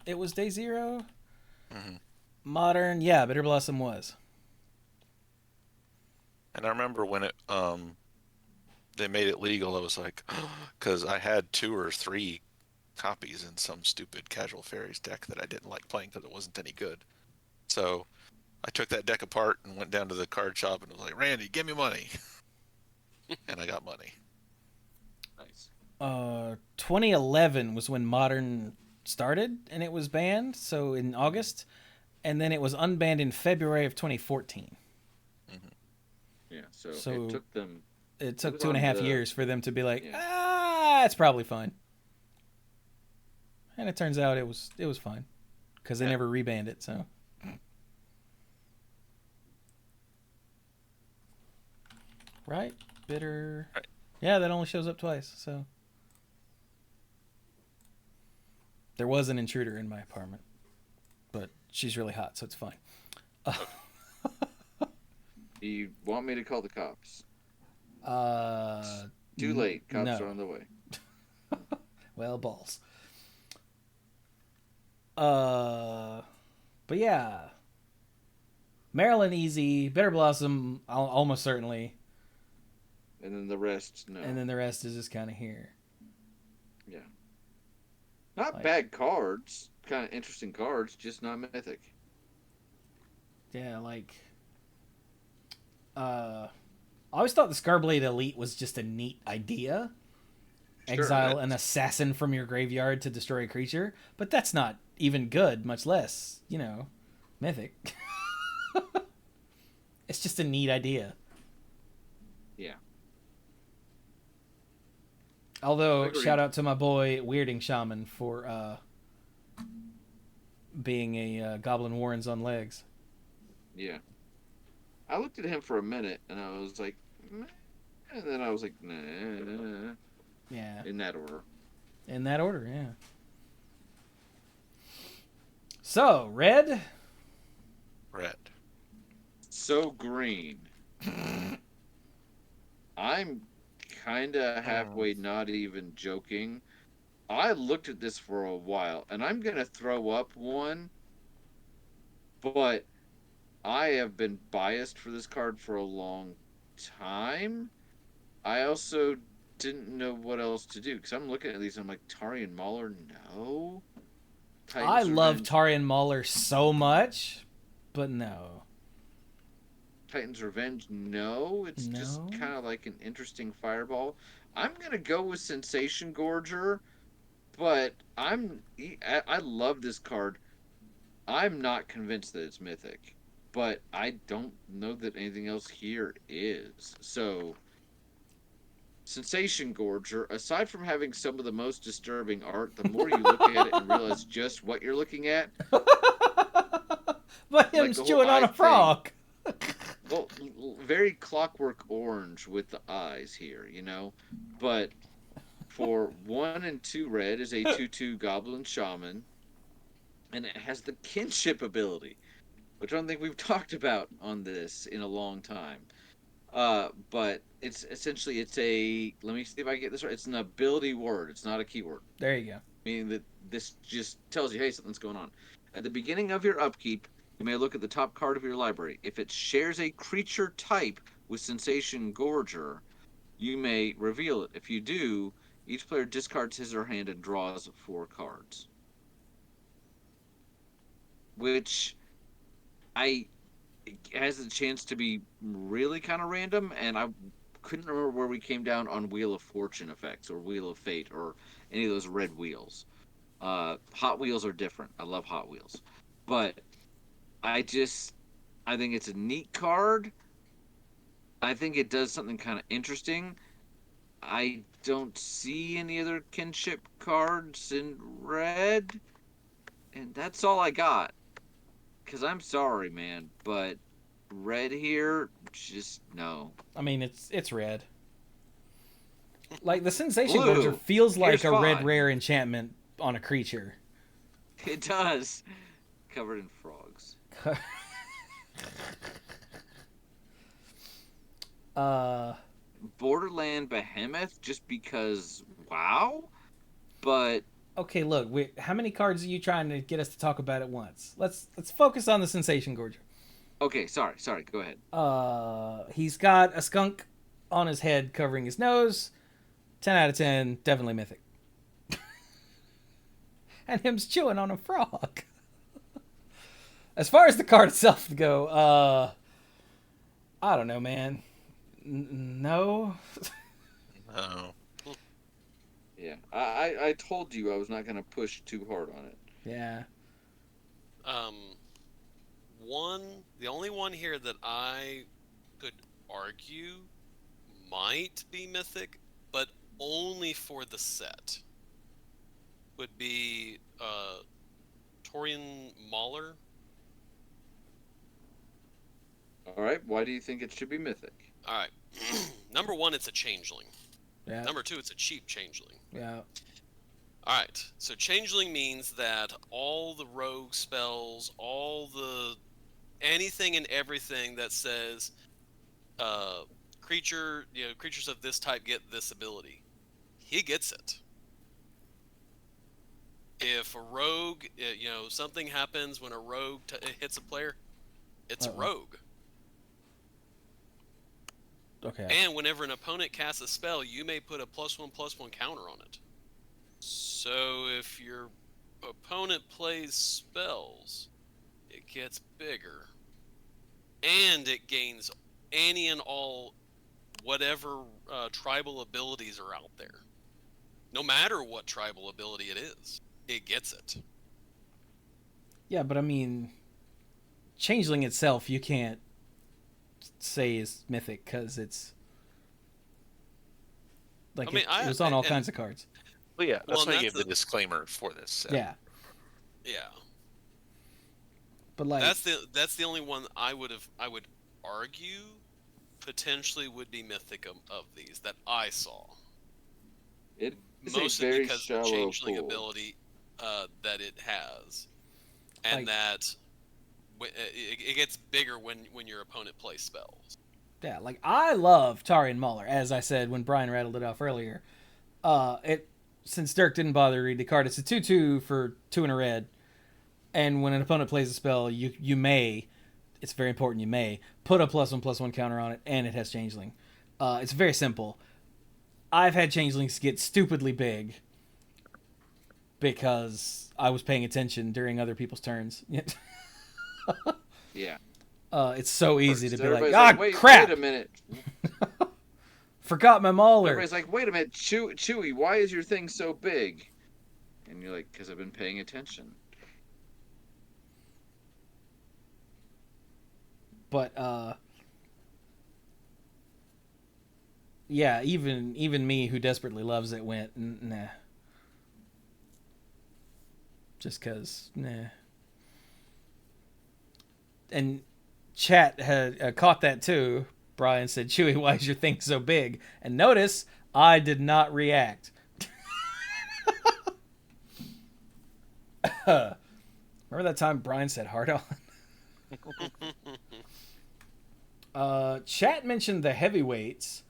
it was day 0. Mm-hmm. Modern, yeah, Bitter Blossom was. And I remember when it they made it legal, I was like, because I had 2 or 3 copies in some stupid Casual Fairies deck that I didn't like playing because it wasn't any good. So I took that deck apart and went down to the card shop and was like, Randy, give me money. And I got money. Nice. 2011 was when Modern started and it was banned, so in August, and then it was unbanned in February of 2014. Mm-hmm. Yeah, so it took them. It took 2.5 years for them to be like, it's probably fine. And it turns out it was fine because they never rebanned it. So. Right? Bitter. Right. Yeah, that only shows up twice, so. There was an intruder in my apartment, but she's really hot, so it's fine. Do you want me to call the cops? Too late. Cops are on the way. Well, balls. But yeah. Maryland easy, Bitter Blossom almost certainly. And then the rest, no. And then the rest is just kind of here. Yeah. Not bad cards. Kind of interesting cards, just not mythic. Yeah, like... I always thought the Scarblade Elite was just a neat idea. Sure, exile an assassin from your graveyard to destroy a creature. But that's not even good, much less, mythic. It's just a neat idea. Yeah. Although, shout out to my boy Weirding Shaman for being a Goblin Warrens on legs. Yeah. I looked at him for a minute, and I was like, meh. And then I was like, nah. Yeah. In that order. In that order, yeah. So, red? Red. So green. I'm kind of halfway not even joking. I looked at this for a while, and I'm going to throw up one, but I have been biased for this card for a long time. I also didn't know what else to do, because I'm looking at these and I'm like, Tarian Mauler, no. I Titan's love Revenge, Tarian Mauler so much, but no. Titan's Revenge, no. It's just No? kind of like an interesting fireball. I'm going to go with Sensation Gorger, but I love this card. I'm not convinced that it's mythic, but I don't know that anything else here is. So, Sensation Gorger, aside from having some of the most disturbing art, the more you look at it and realize just what you're looking at, But him like the whole chewing on eye a thing. frog. Well, very Clockwork Orange with the eyes here, you know? But for 1 and 2 red is a 2/2 Goblin Shaman, and it has the kinship ability, which I don't think we've talked about on this in a long time. But it's essentially it's a let me see if I get this right. It's an ability word. It's not a keyword. There you go. Meaning that this just tells you, hey, something's going on. At the beginning of your upkeep, you may look at the top card of your library. If it shares a creature type with Sensation Gorger, you may reveal it. If you do, each player discards his or her hand and draws 4 cards. Which I it has a chance to be really kind of random, and I couldn't remember where we came down on Wheel of Fortune effects or Wheel of Fate or any of those red wheels. Hot Wheels are different. I love Hot Wheels, but I think it's a neat card. I think it does something kind of interesting. I don't see any other kinship cards in red, and that's all I got. Because I'm sorry, man, but red here, just no. I mean, it's red. Like, the Sensation Gorger Blue, feels like here's a red fine. rare enchantment on a creature. It does. Covered in frogs. uh, Borderland Behemoth, just because, wow. But okay, look, how many cards are you trying to get us to talk about at once? Let's focus on the Sensation Gorger. okay, sorry, go ahead. He's got a skunk on his head covering his nose. 10 out of 10, definitely mythic. And him's chewing on a frog. As far as the card itself go, I don't know, man. No. No. Yeah, I told you I was not going to push too hard on it. Yeah. The only one here that I could argue might be mythic, but only for the set, would be Torian Mauler. All right, why do you think it should be mythic? All right. Number 1, it's a changeling. Yeah. Number 2, it's a cheap changeling. Yeah. All right. So changeling means that all the rogue spells, anything and everything that says creatures of this type get this ability, he gets it. If a rogue, something happens when a rogue hits a player, it's rogue. Okay. And whenever an opponent casts a spell, you may put a +1/+1 counter on it. So if your opponent plays spells, it gets bigger. And it gains any and all whatever tribal abilities are out there. No matter what tribal ability it is, it gets it. Yeah, but I mean, changeling itself, you can't say is mythic because it's like it was on all kinds of cards. Well, yeah, that's why I gave the disclaimer for this set. Yeah. Yeah. But like that's the only one I would argue potentially would be mythic of these that I saw. It is mostly a very because of shallow the changeling pool. ability that it has. and Like- that it gets bigger when your opponent plays spells. Yeah, like I love Tarian Mauler, as I said when Brian rattled it off earlier. It since Dirk didn't bother to read the card, it's a 2/2 for 2 and a red. And when an opponent plays a spell, you may, it's very important, you may put a +1/+1 counter on it, and it has Changeling. It's very simple. I've had Changelings get stupidly big because I was paying attention during other people's turns. Yeah. It's so easy to be like, Everybody's crap! Wait a minute. Forgot my Mauler. Everybody's like, wait a minute, Chewy, why is your thing so big? And you're like, because I've been paying attention. But yeah, even me who desperately loves it went nah. Just cause nah. And chat had caught that too. Brian said, "Chewy, why is your thing so big?" And notice I did not react. Remember that time Brian said hard on? Chat mentioned the heavyweights.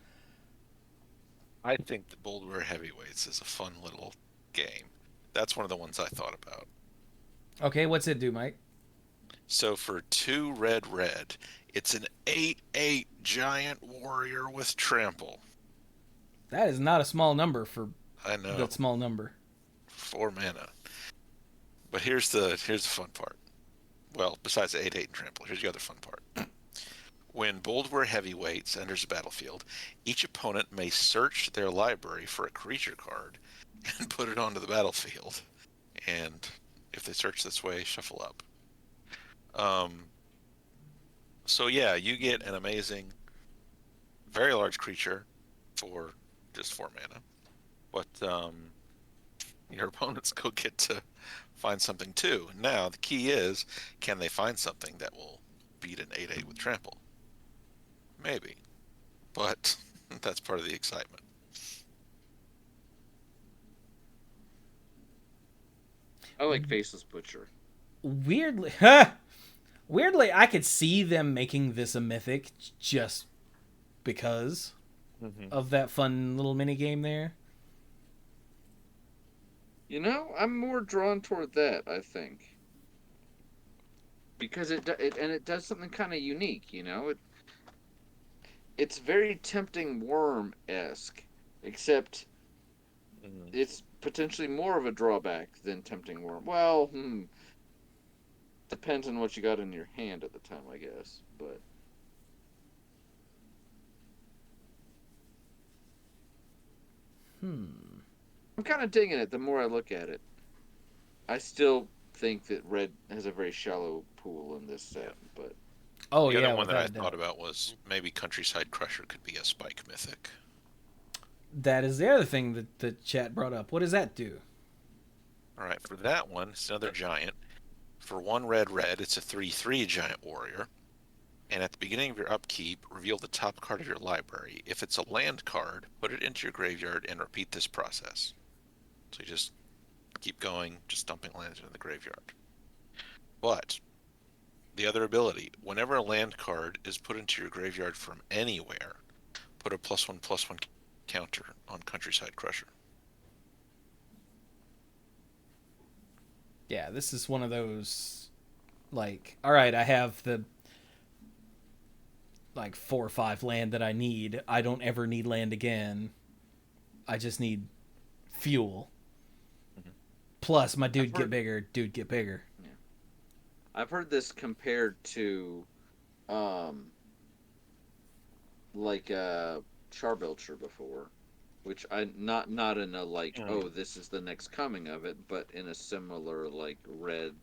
I think the Boldware Heavyweights is a fun little game. That's one of the ones I thought about. Okay, what's it do, Mike? So for 2 red, it's an 8/8 giant warrior with trample. That is not a small number for I know. that small number. 4 mana. But here's the fun part. Well, besides the 8/8 and trample, here's the other fun part. When Boldware Heavyweights enters the battlefield, each opponent may search their library for a creature card and put it onto the battlefield. And if they search this way, shuffle up. So yeah, you get an amazing, very large creature for just 4 mana. But your opponents go get to find something too. Now the key is, can they find something that will beat an 8/8 with trample? Maybe, but that's part of the excitement. I like Faceless Butcher. Weirdly, I could see them making this a mythic just because of that fun little mini game there. You know, I'm more drawn toward that, I think, because it does something kind of unique. You know, it's very tempting worm-esque, except it's potentially more of a drawback than tempting worm. Well, depends on what you got in your hand at the time, I guess. But I'm kind of digging it the more I look at it. I still think that red has a very shallow pool in this set, but Oh The yeah, other one that I without a doubt. thought about was maybe Countryside Crusher could be a spike mythic. That is the other thing that the chat brought up. What does that do? All right, for that one, it's another giant. For 1 red, it's a 3/3 giant warrior. And at the beginning of your upkeep, reveal the top card of your library. If it's a land card, put it into your graveyard and repeat this process. So you just keep going, just dumping lands into the graveyard. But the other ability, whenever a land card is put into your graveyard from anywhere, put a +1/+1 counter on Countryside Crusher. Yeah, this is one of those, like, all right, I have the, like, 4 or 5 land that I need. I don't ever need land again. I just need fuel. Plus, my dude get bigger, dude get bigger. yeah. I've heard this compared to, like Charbelcher before, which I not in a like oh this is the next coming of it, but in a similar like red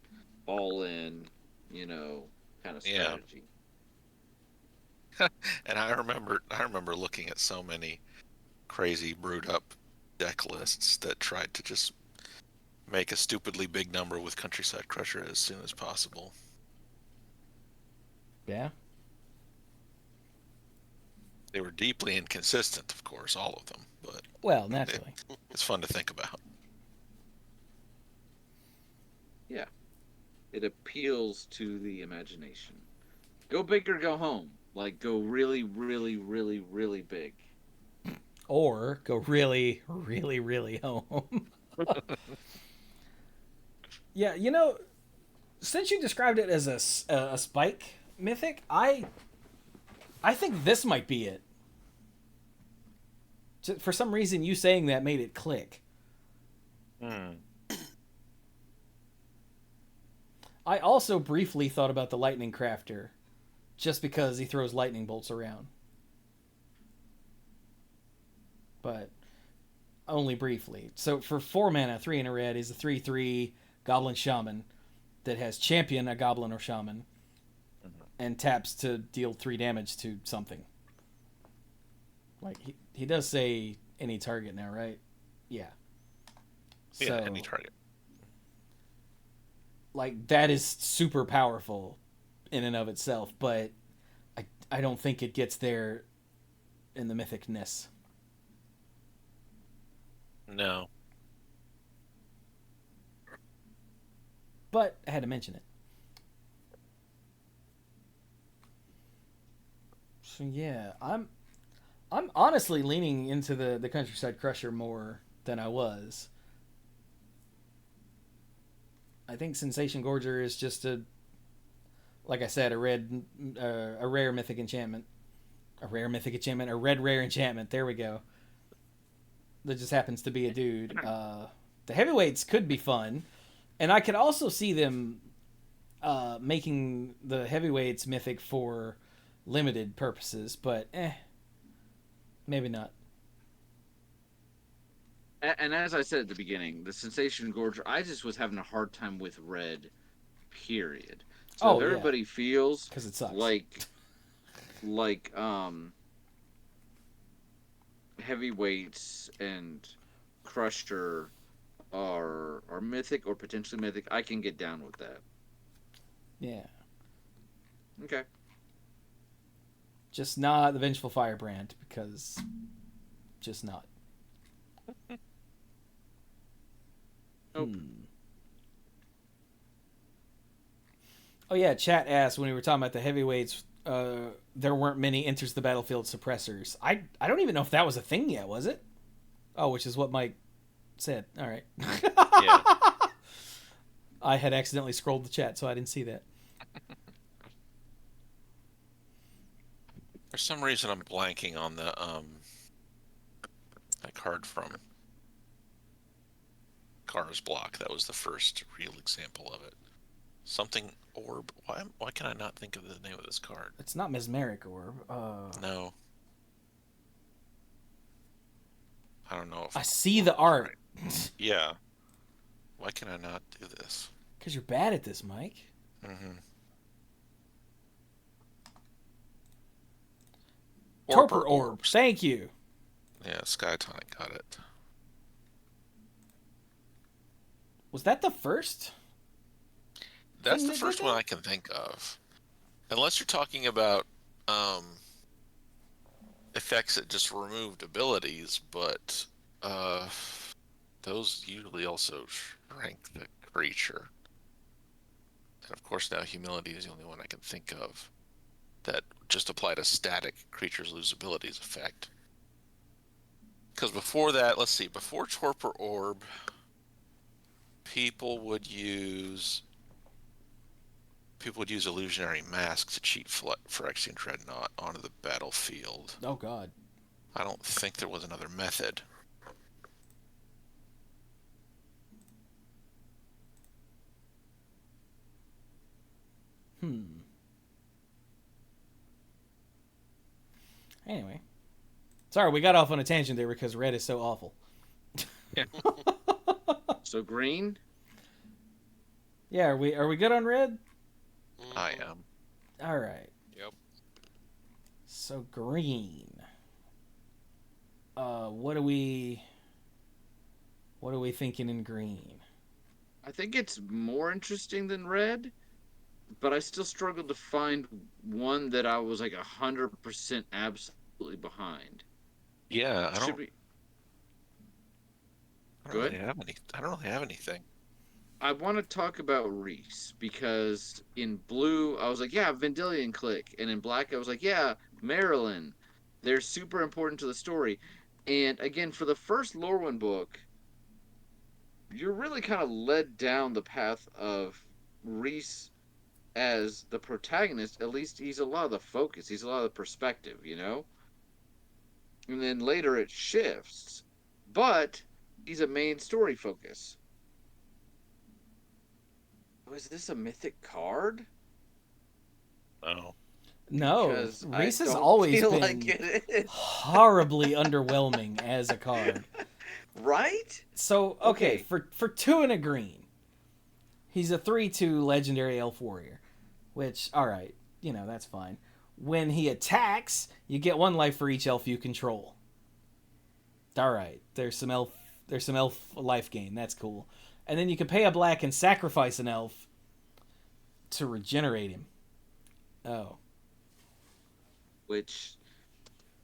all in, you know, kind of strategy. And I remember looking at so many crazy brewed up deck lists that tried to just make a stupidly big number with Countryside Crusher as soon as possible. Yeah. They were deeply inconsistent, of course, all of them, but Well, naturally. it's fun to think about. Yeah. it appeals to the imagination. Go big or go home. Like, go really, really, really, really big. Or go really, really, really home. Yeah, since you described it as a spike mythic, I think this might be it. For some reason, you saying that made it click. I also briefly thought about the Lightning Crafter, just because he throws lightning bolts around. But only briefly. So for 4 mana, 3 in a red, he's a 3/3 Goblin Shaman that has champion a Goblin or Shaman and taps to deal 3 damage to something. Like, he does say any target now, right? Yeah. Yeah, any target. Like, that is super powerful in and of itself, but I don't think it gets there in the mythicness. No. But I had to mention it. So yeah, I'm honestly leaning into the Countryside Crusher more than I was. I think Sensation Gorger is just like I said, a rare mythic enchantment. A rare mythic enchantment, a red rare enchantment. There we go. That just happens to be a dude. The heavyweights could be fun, and I could also see them making the heavyweights mythic for limited purposes, but maybe not. And as I said at the beginning, the Sensation Gorger, I just was having a hard time with red, period. So if everybody feels because it sucks. like heavyweights and Crusher are mythic or potentially mythic, I can get down with that. Yeah. Okay. Just not the Vengeful Firebrand, because just not. Nope. Oh yeah, chat asked when we were talking about the heavyweights, there weren't many enters the battlefield suppressors. I don't even know if that was a thing yet, was it? Oh, which is what Mike said. All right. Yeah. I had accidentally scrolled the chat, so I didn't see that. For some reason, I'm blanking on the that card from Kara's block. That was the first real example of it. Something orb. Why can I not think of the name of this card? It's not Mesmeric Orb. No. I don't know if I see the art. Right. Yeah. Why can I not do this? Because you're bad at this, Mike. Mm-hmm. Torpor Orb. Thank you. Yeah, Sky Tonic got it. Was that the first? That's the first one I can think of. Unless you're talking about effects that just removed abilities, but those usually also shrank the creature. And of course now Humility is the only one I can think of that just applied a static creatures lose abilities effect. Because before that, let's see, before Torpor Orb, people would use Illusionary Mask to cheat Phyrexian Dreadnought onto the battlefield. Oh god. I don't think there was another method. Anyway. Sorry, we got off on a tangent there because red is so awful. Yeah. So green? Yeah, are we good on red? I am. All right. Yep. So green. What are we thinking in green? I think it's more interesting than red, but I still struggled to find one that I was like 100% absolutely behind. Yeah, I don't Should we? Good. I don't really have anything. I want to talk about Reese because in blue I was like, yeah, Vendilion Click, and in black I was like, yeah, Marilyn. They're super important to the story. And again, for the first Lorwyn book, you're really kind of led down the path of Reese as the protagonist. At least he's a lot of the focus, he's a lot of the perspective, you know? And then later it shifts, but he's a main story focus. Was this a mythic card? Oh. No, Because I Reese has don't always feel been like it is. horribly underwhelming as a card. Right? So, okay, for 2 and a green, he's a 3/2 legendary elf warrior, which, alright, that's fine. When he attacks, you get 1 life for each elf you control. Alright, there's some elf life gain, that's cool. And then you can pay a black and sacrifice an elf to regenerate him. Oh. Which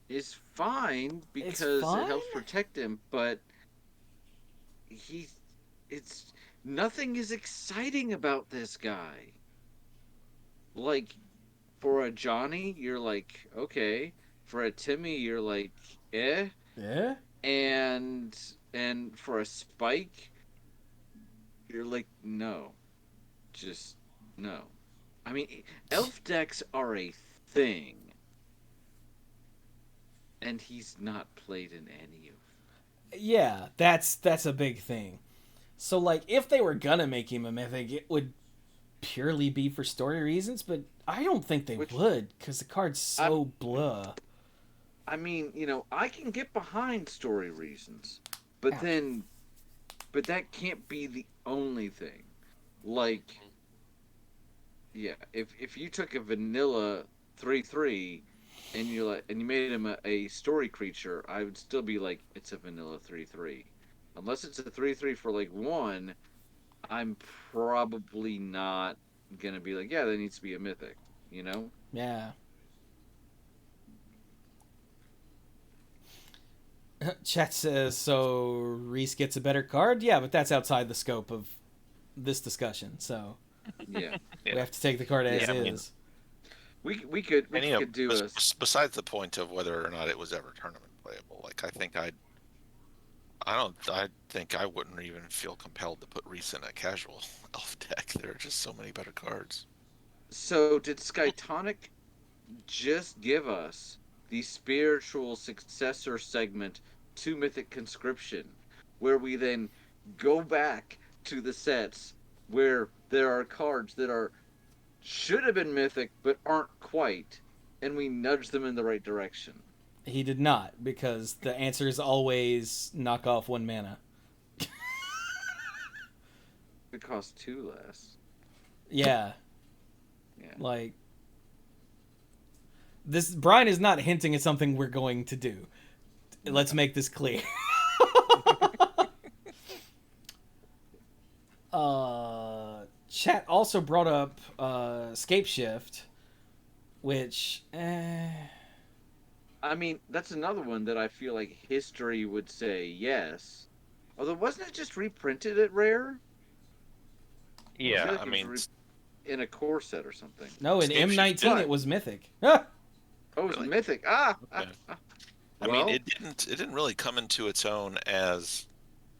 is fine because fine? it helps protect him, but it's nothing is exciting about this guy. Like for a Johnny, you're like, okay. For a Timmy, you're like, eh. Yeah? And for a Spike, you're like, no. Just no. I mean, elf decks are a thing. And he's not played in any of. Yeah, that's a big thing. So, like, if they were gonna make him a mythic, it would purely be for story reasons, but I don't think they would, because the card's so blah. I mean, I can get behind story reasons, but that can't be the only thing. Like, yeah, if you took a vanilla 3/3 and you made him a story creature, I would still be like, it's a vanilla 3/3. Unless it's a 3/3 for like 1, I'm probably not gonna be like, yeah, that needs to be a mythic, Yeah. Chet says, so Reese gets a better card? Yeah, but that's outside the scope of this discussion, so Yeah. we have to take the card as is. We could do a... Besides the point of whether or not it was ever tournament playable, like I think I wouldn't even feel compelled to put Reese in a casual elf deck. There are just so many better cards. So did Skytonic just give us the spiritual successor segment to Mythic Conscription, where we then go back to the sets where there are cards that should have been mythic but aren't quite, and we nudge them in the right direction? He did not, because the answer is always knock off 1 mana. It costs 2 less. Yeah. Like, this Brian is not hinting at something we're going to do. Let's make this clear. Chat also brought up Scape Shift, which I mean, that's another one that I feel like history would say yes. Although, wasn't it just reprinted at Rare? Yeah, I mean, in a core set or something. No, in M19 it was Mythic. Ah! Oh, it was Really? Mythic. Okay. Well, I mean, it didn't really come into its own as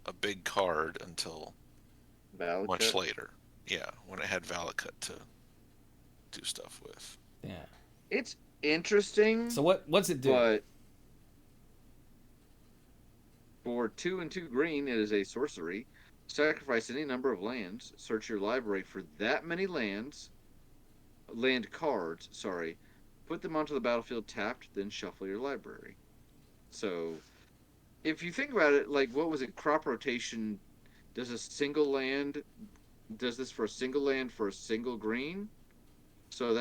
a big card until much later. Yeah, when it had Valakut to do stuff with. Yeah. It's interesting. So what's it do? But for 2 and 2 green, it is a sorcery. Sacrifice any number of lands. Search your library for that many land cards, sorry. Put them onto the battlefield tapped, then shuffle your library. So, if you think about it, like, what was it? Crop rotation does this for a single land for a single green. So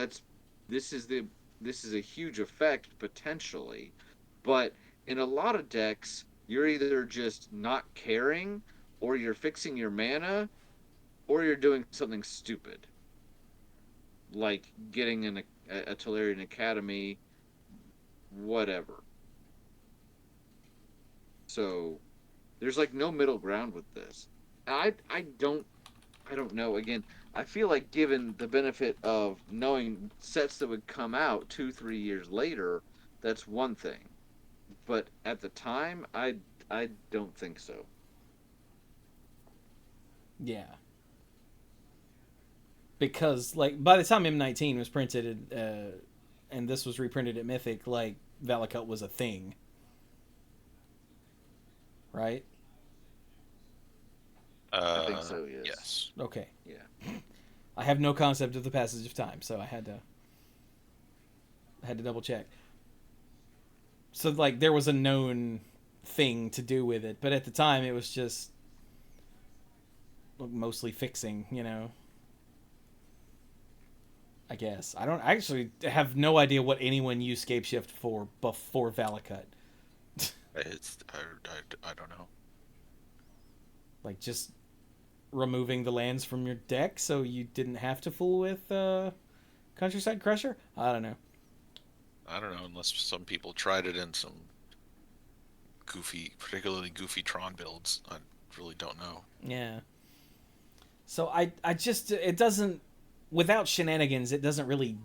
this is a huge effect potentially. But in a lot of decks, you're either just not caring, or you're fixing your mana, or you're doing something stupid. Like getting a Tolarian Academy, whatever. So there's like no middle ground with this. I don't I don't know. Again, I feel like given the benefit of knowing sets that would come out 2, 3 years later, that's one thing. But at the time, I don't think so. Yeah. Because like by the time M19 was printed, and this was reprinted at Mythic, like Valakut was a thing, right? I think so. Yes. Yes. Okay. Yeah. I have no concept of the passage of time, so I had to double check. So like there was a known thing to do with it, but at the time it was just mostly fixing, you know. I guess I actually have no idea what anyone used Scapeshift for before Valakut. I don't know. Like just removing the lands from your deck so you didn't have to fool with Countryside Crusher. I don't know. I don't know unless some people tried it in some particularly goofy Tron builds. I really don't know. Yeah. So I just it doesn't without shenanigans it doesn't really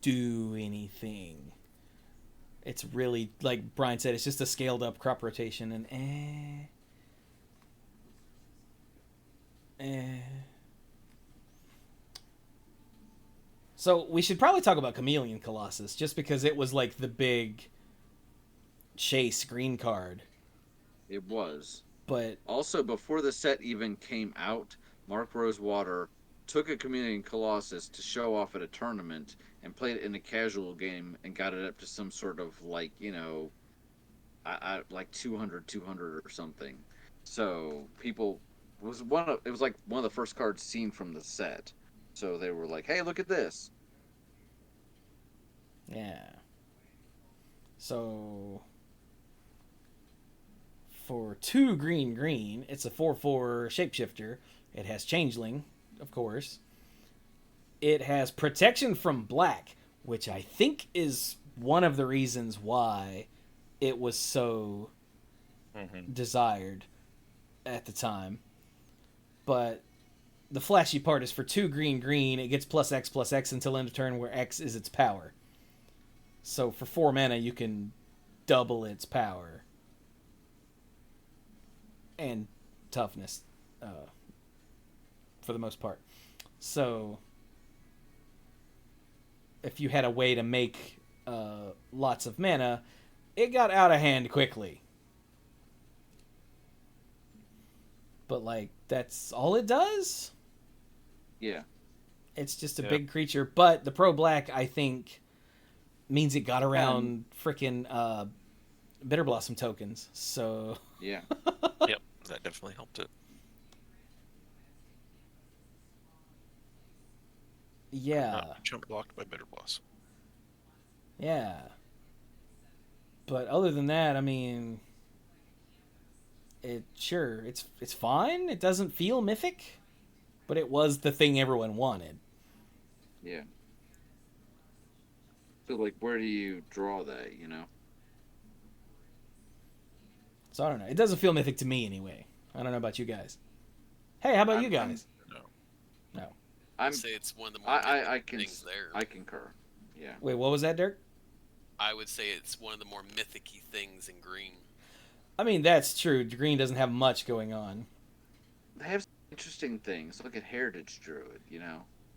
do anything. It's really like Brian said, it's just a scaled up crop rotation and So we should probably talk about Chameleon Colossus just because it was like the big chase green card. It was. But Also, before the set even came out, Mark Rosewater took a Chameleon Colossus to show off at a tournament and played it in a casual game and got it up to some sort of like, like 200 or something. So people it was like one of the first cards seen from the set. So they were like, "Hey, look at this." yeah. So for 2 green, it's a 4/4 shapeshifter. It has changeling, of course. It has protection from black, which I think is one of the reasons why it was so desired at the time. But the flashy part is for 2 green, it gets +X until end of turn, where X is its power. So for 4 mana, you can double its power and toughness, for the most part. So if you had a way to make lots of mana, it got out of hand quickly. But like that's all it does. Yeah. It's just a big creature, but the pro black I think means it got around freaking Bitter Blossom tokens. So Yeah. Yep, that definitely helped it. yeah. Jump blocked by Bitter Blossom. Yeah. But other than that, I mean, it's fine. It doesn't feel mythic, but it was the thing everyone wanted. Yeah. So like, where do you draw that? You know. So I don't know. It doesn't feel mythic to me anyway. I don't know about you guys. Hey, how about you guys? No. I'd say it's one of the more I things there. I concur. Yeah. Wait, what was that, Dirk? I would say it's one of the more mythic-y things in green. I mean, that's true. Green doesn't have much going on. They have some interesting things. Look at Heritage Druid,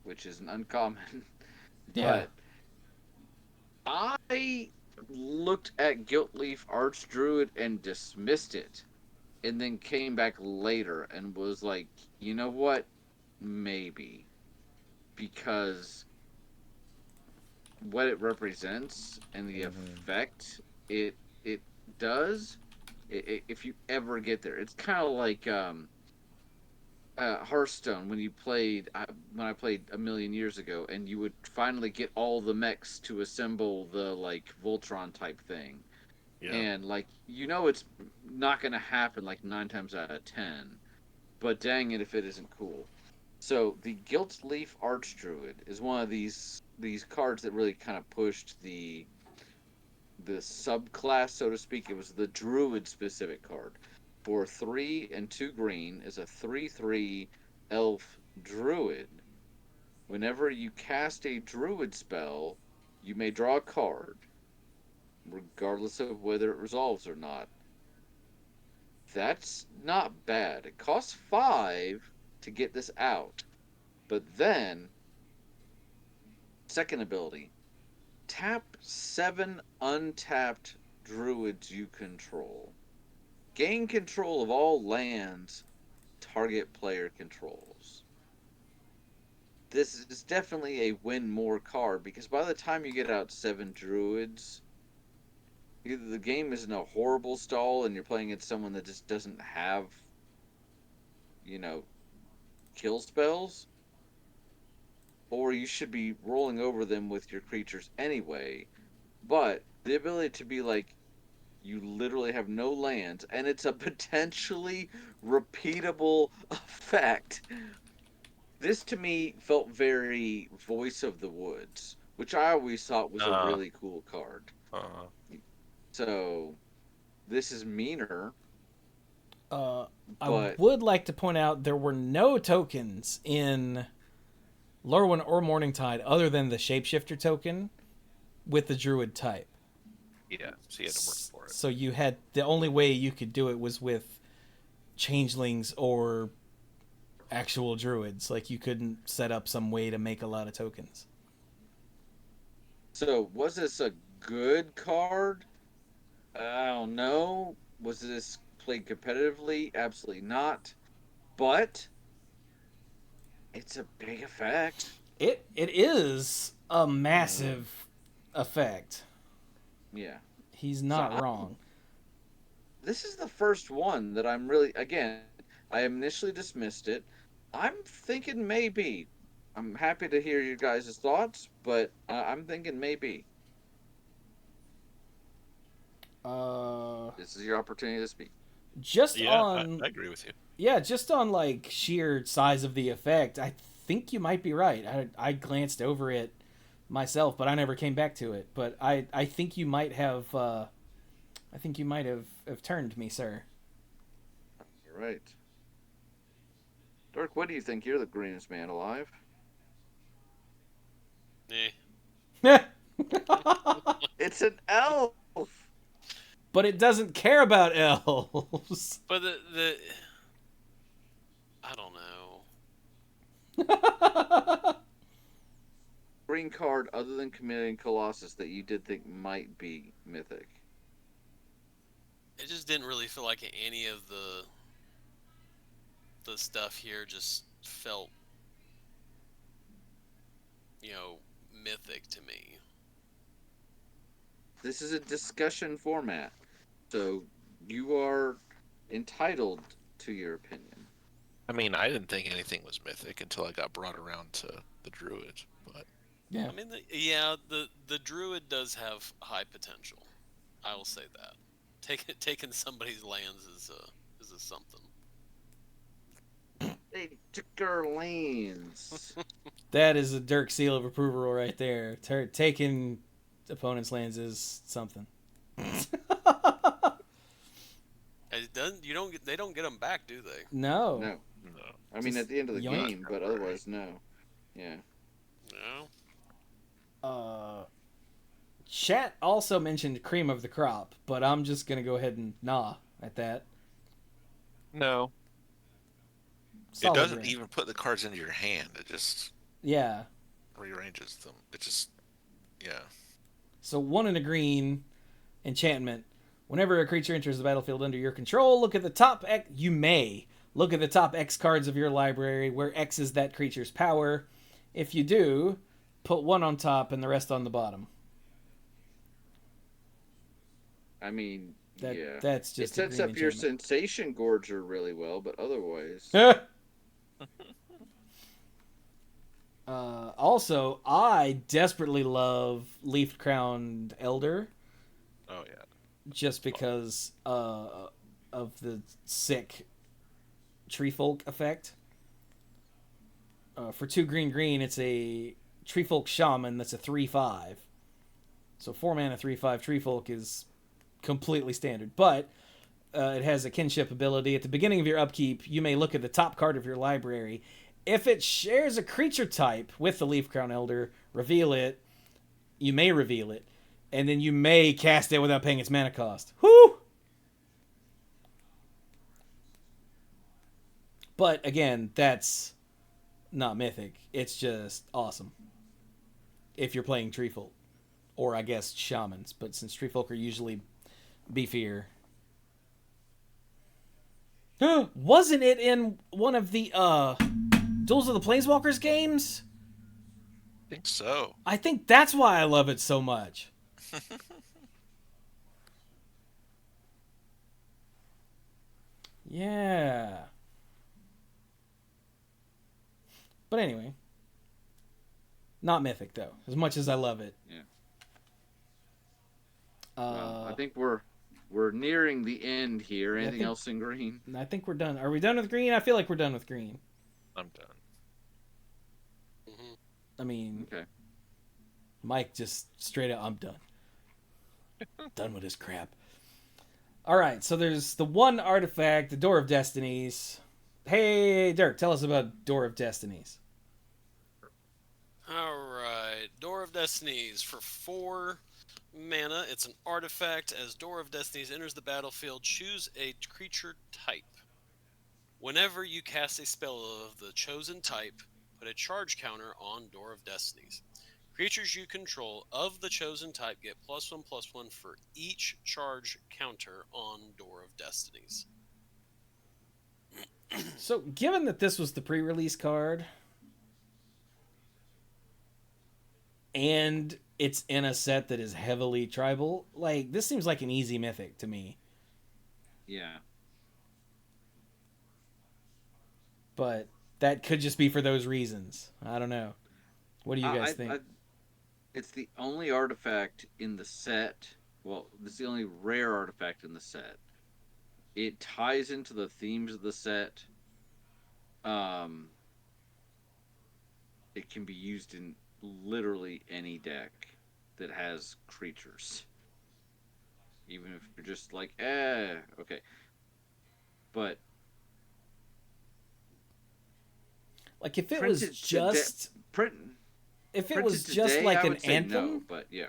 which is an uncommon. Yeah. But I looked at Guiltleaf Archdruid and dismissed it, and then came back later and was like, you know what? Maybe. Because what it represents and the effect it does, if you ever get there, it's kind of like Hearthstone when I played a million years ago, and you would finally get all the mechs to assemble the like Voltron type thing, and like it's not going to happen like 9 times out of 10, but dang it if it isn't cool. So the Guiltleaf Archdruid is one of these cards that really kind of pushed the subclass, so to speak. It was the Druid specific card. For 3 and 2 green is a 3/3 elf druid, whenever you cast a druid spell, you may draw a card, regardless of whether it resolves or not. That's not bad. It costs 5 to get this out. But then, second ability, tap 7 untapped druids you control. Gain control of all lands target player controls. This is definitely a win more card, because by the time you get out 7 druids, either the game is in a horrible stall and you're playing against someone that just doesn't have, kill spells, or you should be rolling over them with your creatures anyway. But the ability to be like, you literally have no lands, and it's a potentially repeatable effect. This to me felt very Voice of the Woods, which I always thought was a really cool card. So this is meaner. I would like to point out there were no tokens in Lorwyn or Morningtide other than the Shapeshifter token with the Druid type. Yeah, so you had to work for it. So you had, the only way you could do it was with changelings or actual druids. Like, you couldn't set up some way to make a lot of tokens. So was this a good card? I don't know. Was this played competitively? Absolutely not. But it's a big effect. It is a massive effect. Yeah. He's not wrong. This is the first one that I'm really, again, I initially dismissed it. I'm thinking maybe. I'm happy to hear you guys' thoughts, but I'm thinking maybe. This is your opportunity to speak. I agree with you. Yeah, just on like sheer size of the effect, I think you might be right. I glanced over it myself, but I never came back to it. But I think you might have have turned me, sir. You're right. Dirk, what do you think? You're the greenest man alive. It's an elf. But it doesn't care about elves. But I don't know. Green card other than Chameleon Colossus that you did think might be mythic. It just didn't really feel like any of the stuff here just felt, mythic to me. This is a discussion format, so you are entitled to your opinion. I mean, I didn't think anything was mythic until I got brought around to the druid, but yeah. I mean, the druid does have high potential. I will say that. Taking somebody's lands is a something. They took our lands. That is a Dirk seal of approval right there. Taking opponent's lands is something. They don't get them back, do they? No. I mean, at the end of the game, but otherwise, no. Yeah. No. Chat also mentioned cream of the crop, but I'm just gonna go ahead and nah at that. no. Solid It doesn't green. even put the cards into your hand. It just Yeah. rearranges them. It just, yeah. So 1 and a green enchantment. Whenever a creature enters the battlefield under your control, look at the top X. You may look at the top X cards of your library, where X is that creature's power. If you do, put 1 on top and the rest on the bottom. I mean, yeah. That's just it sets up your Sensation Gorger really well, but otherwise. Also, I desperately love Leaf Crowned Elder. Oh, yeah. Just because of the sick Tree Folk effect. For 2 green, it's a Tree Folk Shaman that's a 3/5. So 4 mana 3/5 Tree Folk is completely standard. But it has a kinship ability. At the beginning of your upkeep, you may look at the top card of your library If it shares a creature type with the Leaf Crown Elder, reveal it. You may reveal it, and then you may cast it without paying its mana cost. Whoo! But again, that's not Mythic. It's just awesome. If you're playing Treefolk. Or I guess Shamans. But since Treefolk are usually beefier. Wasn't it in one of the Duels of the Planeswalkers games? I think so. I think that's why I love it so much. Yeah. But anyway. Not Mythic, though. As much as I love it. Yeah. Well, I think we're nearing the end here. Anything else in green? I think we're done. Are we done with green? I feel like we're done with green. I'm done. Mm-hmm. I mean, okay. Mike just straight up, I'm done. Done with his crap. All right, so there's the one artifact, the Door of Destinies. Hey, Dirk, tell us about Door of Destinies. All right, Door of Destinies for 4 mana. It's an artifact. As Door of Destinies enters the battlefield, choose a creature type. Whenever you cast a spell of the chosen type, put a charge counter on Door of Destinies. Creatures you control of the chosen type get +1/+1 for each charge counter on Door of Destinies. So, given that this was the pre-release card, and it's in a set that is heavily tribal, like, this seems like an easy Mythic to me. Yeah. But that could just be for those reasons. I don't know. What do you guys think? It's the only artifact in the set. Well, it's the only rare artifact in the set. It ties into the themes of the set. It can be used in literally any deck that has creatures. Even if you're just like, okay. But like, if it was just if it was just today, like I an would say anthem, no, but yeah.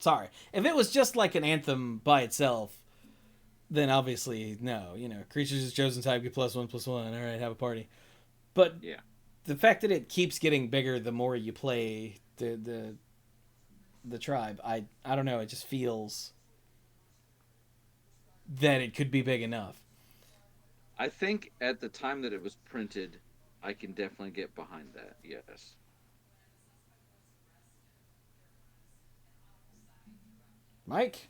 Sorry, if it was just like an anthem by itself, then obviously no. You know, creatures is chosen type get +1/+1. All right, have a party. But yeah, the fact that it keeps getting bigger the more you play the tribe, I don't know. It just feels that it could be big enough. I think at the time that it was printed, I can definitely get behind that. Yes. Mike?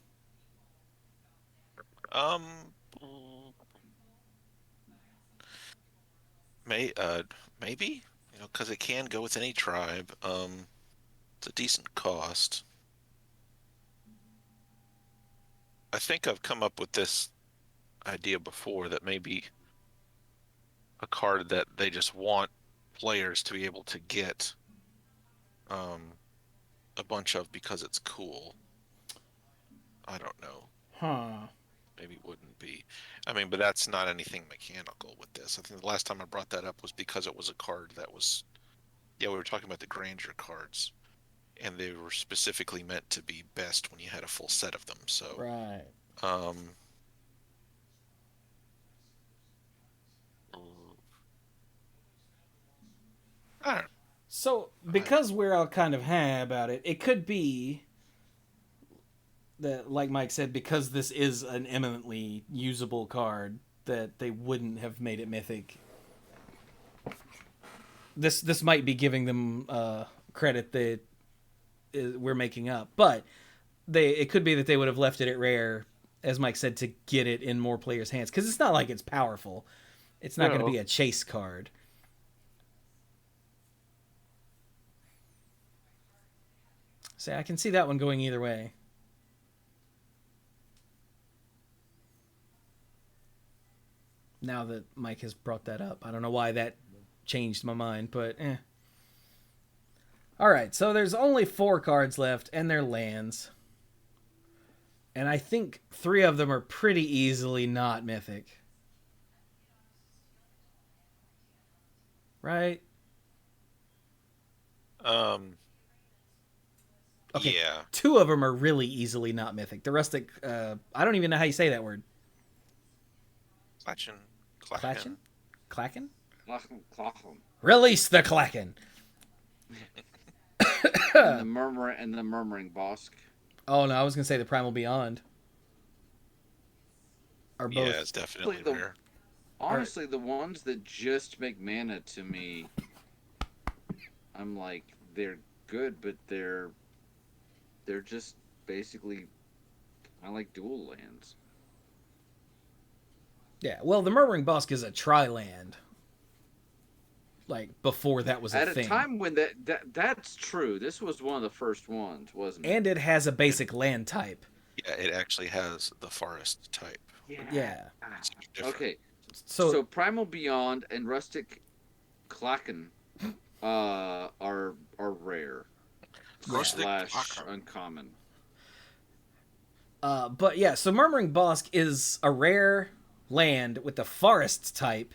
Maybe, you know, because it can go with any tribe. It's a decent cost. I think I've come up with this idea before that maybe a card that they just want players to be able to get a bunch of because it's cool. I don't know. Huh. Maybe it wouldn't be. I mean, but that's not anything mechanical with this. I think the last time I brought that up was because it was a card that was, we were talking about the Grandeur cards, and they were specifically meant to be best when you had a full set of them. So, right. I don't know. So, because we're all kind of about it, it could be that, like Mike said, because this is an eminently usable card, that they wouldn't have made it Mythic. This might be giving them credit that we're making up, but it could be that they would have left it at rare, as Mike said, to get it in more players' hands, because it's not like it's powerful. It's not going to be a chase card. So I can see that one going either way. Now that Mike has brought that up. I don't know why that changed my mind, but Alright, so there's only 4 cards left, and they're lands. And I think 3 of them are pretty easily not Mythic. right? Um, Okay, yeah. 2 of them are really easily not mythic. The rustic, I don't even know how you say that word. Klachen. Klachen? Klacken? Clachem. Release the Klacken! And the murmuring bosk. Oh no, I was gonna say the Primal Beyond. Are Yeah, both. it's definitely The rare. honestly, the ones that just make mana to me, I'm like, they're good, but they're just basically I like dual lands. Yeah, well, the Murmuring Bosk is a tri-land. Like, before that was a At a thing. time when that's true. This was one of the first ones, wasn't it? And it has a basic land type. Yeah, it actually has the forest type. Yeah. It's different. Okay. So, So Primal Beyond and Rustic Klacken are rare. Rustic Slash Klacken. uncommon. but yeah, so Murmuring Bosk is a rare land with the forest type.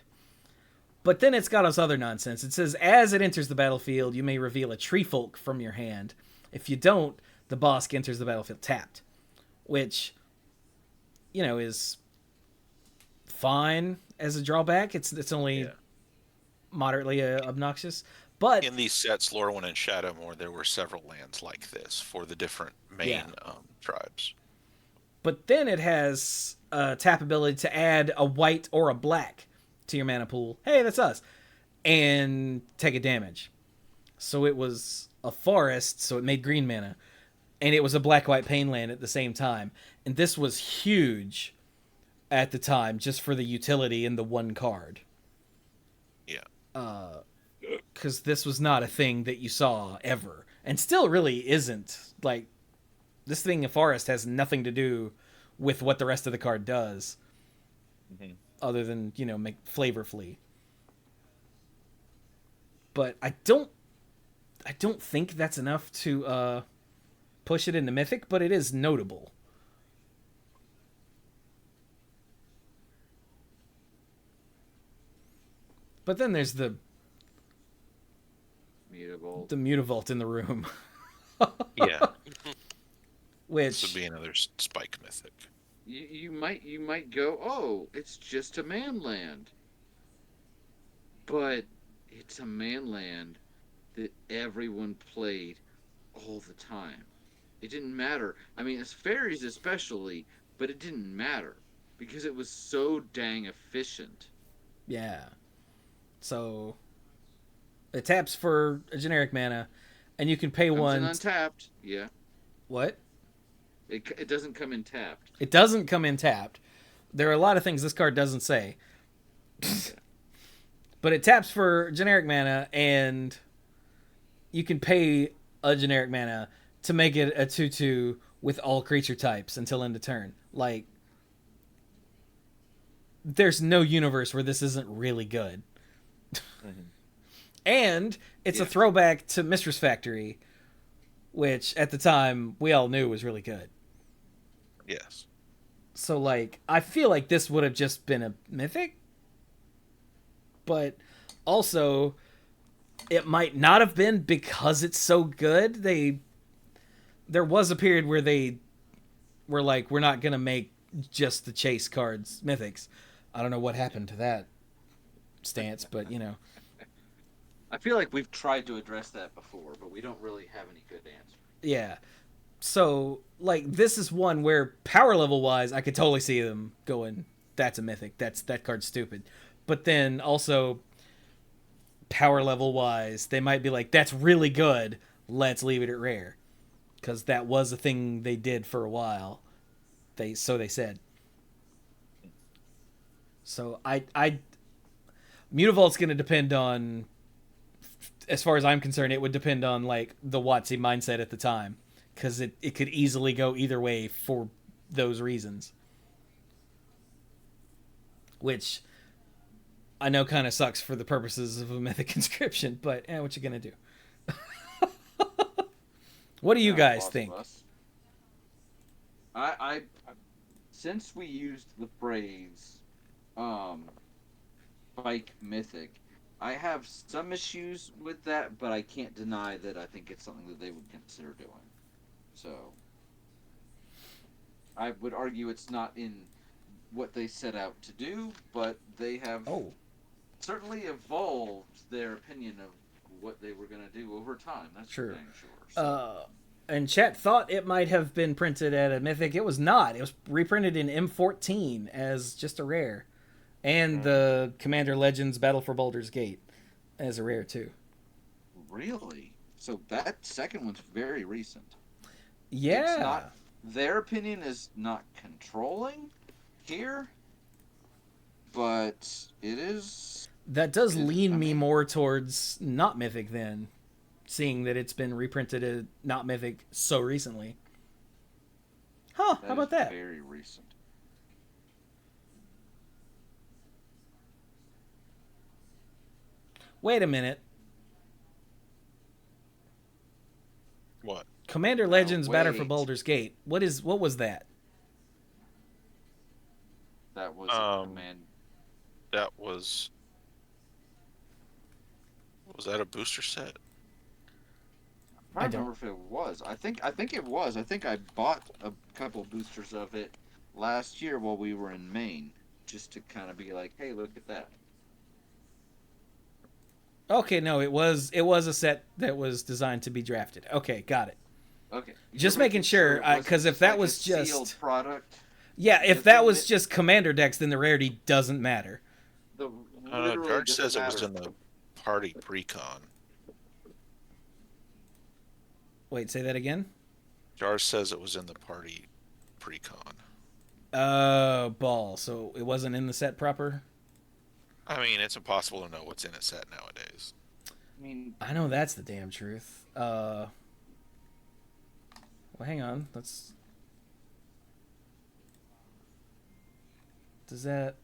But then it's got us other nonsense. It says, as it enters the battlefield, you may reveal a tree folk from your hand. If you don't, the Bosk enters the battlefield tapped. Which, you know, is fine as a drawback. It's only moderately obnoxious. But In these sets, Lorwyn and Shadowmoor, there were several lands like this for the different main tribes. But then it has a tap ability to add a white or a black to your mana pool. Hey, that's us. And take a damage. So it was a forest, so it made green mana. And it was a black-white pain land at the same time. And this was huge at the time, just for the utility in the one card. Yeah. Because this was not a thing that you saw ever. And still really isn't. Like, this thing in forest has nothing to do with what the rest of the card does. Mm-hmm. Other than, you know, make flavor flee. But I don't think that's enough to push it into Mythic, but it is notable. But then there's the Mutavault in the room. Yeah. Which This would be another spike mythic. You might go, oh, it's just a manland. But it's a manland that everyone played all the time. It didn't matter. I mean, as fairies especially, but it didn't matter because it was so dang efficient. Yeah. So it taps for a generic mana, and you can pay Comes one. in untapped. Yeah. What? It doesn't come in tapped. It doesn't come in tapped. There are a lot of things this card doesn't say. But it taps for generic mana, and you can pay a generic mana to make it a 2/2 with all creature types until end of turn. Like, there's no universe where this isn't really good. Mm-hmm. And it's a throwback to Mistress Factory, which at the time we all knew was really good. Yes. So, like, I feel like this would have just been a mythic, but also it might not have been because it's so good. There was a period where they were like, we're not gonna make just the chase cards mythics. I don't know what happened to that stance, but you know. I feel like we've tried to address that before, but we don't really have any good answer. Yeah. So, like, this is one where power level wise, I could totally see them going, that's a mythic. That card's stupid. But then also, power level wise, they might be like, that's really good. Let's leave it at rare. Because that was a thing they did for a while. So they said. So Mutavault's going to depend on, as far as I'm concerned, it would depend on, like, the WotC mindset at the time. Because it could easily go either way for those reasons. Which I know kind of sucks for the purposes of a Mythic Conscription, but what you gonna do? What do you guys think? I since we used the phrase Spike Mythic, I have some issues with that, but I can't deny that I think it's something that they would consider doing. So I would argue it's not in what they set out to do, but they have Oh, certainly evolved their opinion of what they were going to do over time. That's for sure. dang sure. So, And chat thought it might have been printed at a Mythic. It was not. It was reprinted in M14 as just a rare. And the Commander Legends Battle for Baldur's Gate as a rare, too. really? So that second one's very recent. Yeah. It's not. Their opinion is not controlling here, but it is. That does lean I me mean- more towards not Mythic then, seeing that it's been reprinted as not Mythic so recently. Huh, how about that? Very recent. Wait a minute. What? Commander Legends Battle for wait. Baldur's Gate. What was that? That was a command. That was. Was that a booster set? I don't remember if it was. I think it was. I think I bought a couple boosters of it last year while we were in Maine, just to kind of be like, "Hey, look at that." Okay, no, it was a set that was designed to be drafted. Okay, got it. Okay. Just making sure, because if that was a just sealed product, yeah, if If that it- was just Commander decks, then the rarity doesn't matter. the No, literally George doesn't says it was matter. in the party precon. Wait, say that again. Jar says it was in the party precon. Ball. So it wasn't in the set proper. I mean, it's impossible to know what's in a set nowadays. I mean, I know that's the damn truth. Well, hang on. Let's. Does that?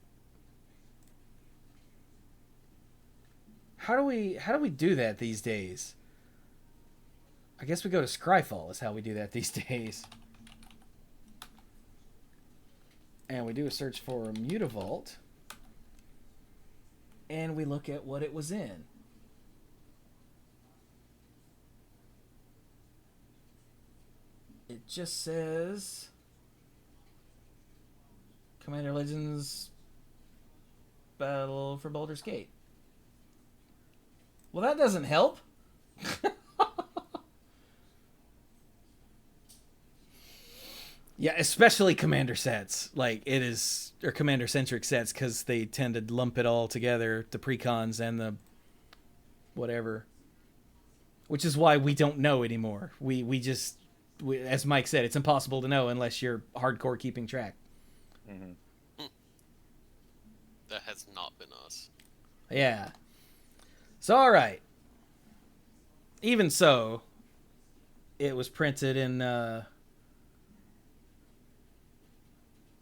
How do we do that these days? I guess we go to Scryfall is how we do that these days. And we do a search for Mutavault. And we look at what it was in. It just says Commander Legends Battle for Baldur's Gate. Well, that doesn't help. Yeah, especially Commander sets. Like, it is, or Commander-centric sets, because they tend to lump it all together, the precons and the whatever. Which is why we don't know anymore. We just, as Mike said, it's impossible to know unless you're hardcore keeping track. Mm-hmm. That has not been us. Yeah. So, all right. Even so, it was printed in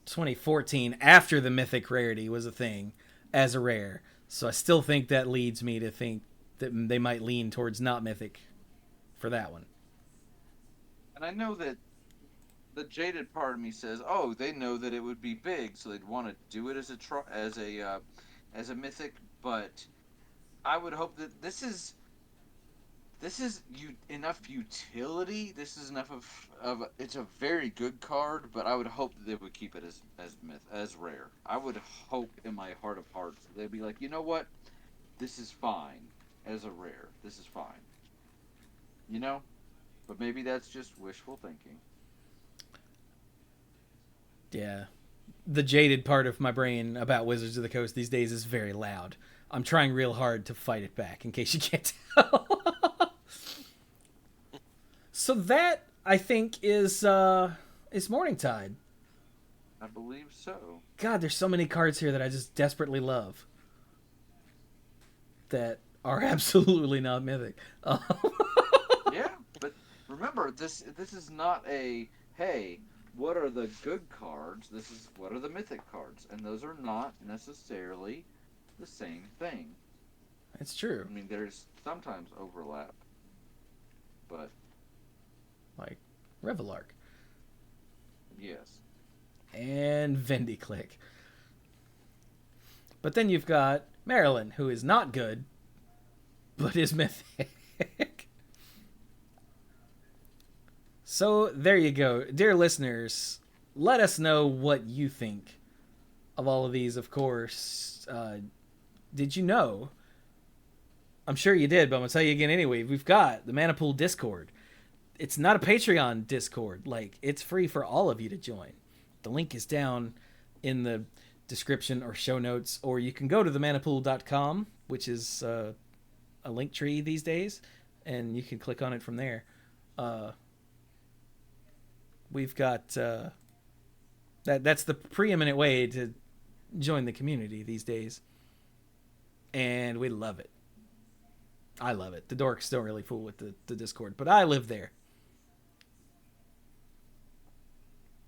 2014 after the Mythic rarity was a thing as a rare. So I still think that leads me to think that they might lean towards not Mythic for that one. and I know that the jaded part of me says, "Oh, they know that it would be big, so they'd want to do it as a mythic." But I would hope that this is enough utility. This is enough of it's a very good card, but I would hope that they would keep it as rare. I would hope in my heart of hearts they'd be like, you know what, this is fine as a rare. This is fine. You know, but maybe that's just wishful thinking. Yeah. The jaded part of my brain about Wizards of the Coast these days is very loud. I'm trying real hard to fight it back, in case you can't tell. So that, I think, is Morningtide. I believe so. God, there's so many cards here that I just desperately love. That are absolutely not Mythic. Yeah, but remember, this is not a, hey, what are the good cards? This is, what are the mythic cards? And those are not necessarily the same thing. It's true. I mean, there's sometimes overlap, but Like Revelark. yes. And Vendiclick. But then you've got Marilyn, who is not good, but is mythic. So there you go. Dear listeners, let us know what you think of all of these, of course. Did you know? I'm sure you did, but I'm going to tell you again anyway. We've got the Mana Pool Discord. It's not a Patreon Discord. Like, it's free for all of you to join. The link is down in the description or show notes, or you can go to themanapool.com, which is a link tree these days, and you can click on it from there. We've got that's the preeminent way to join the community these days, and we love it. I love it. The dorks don't really fool with the Discord, but I live there.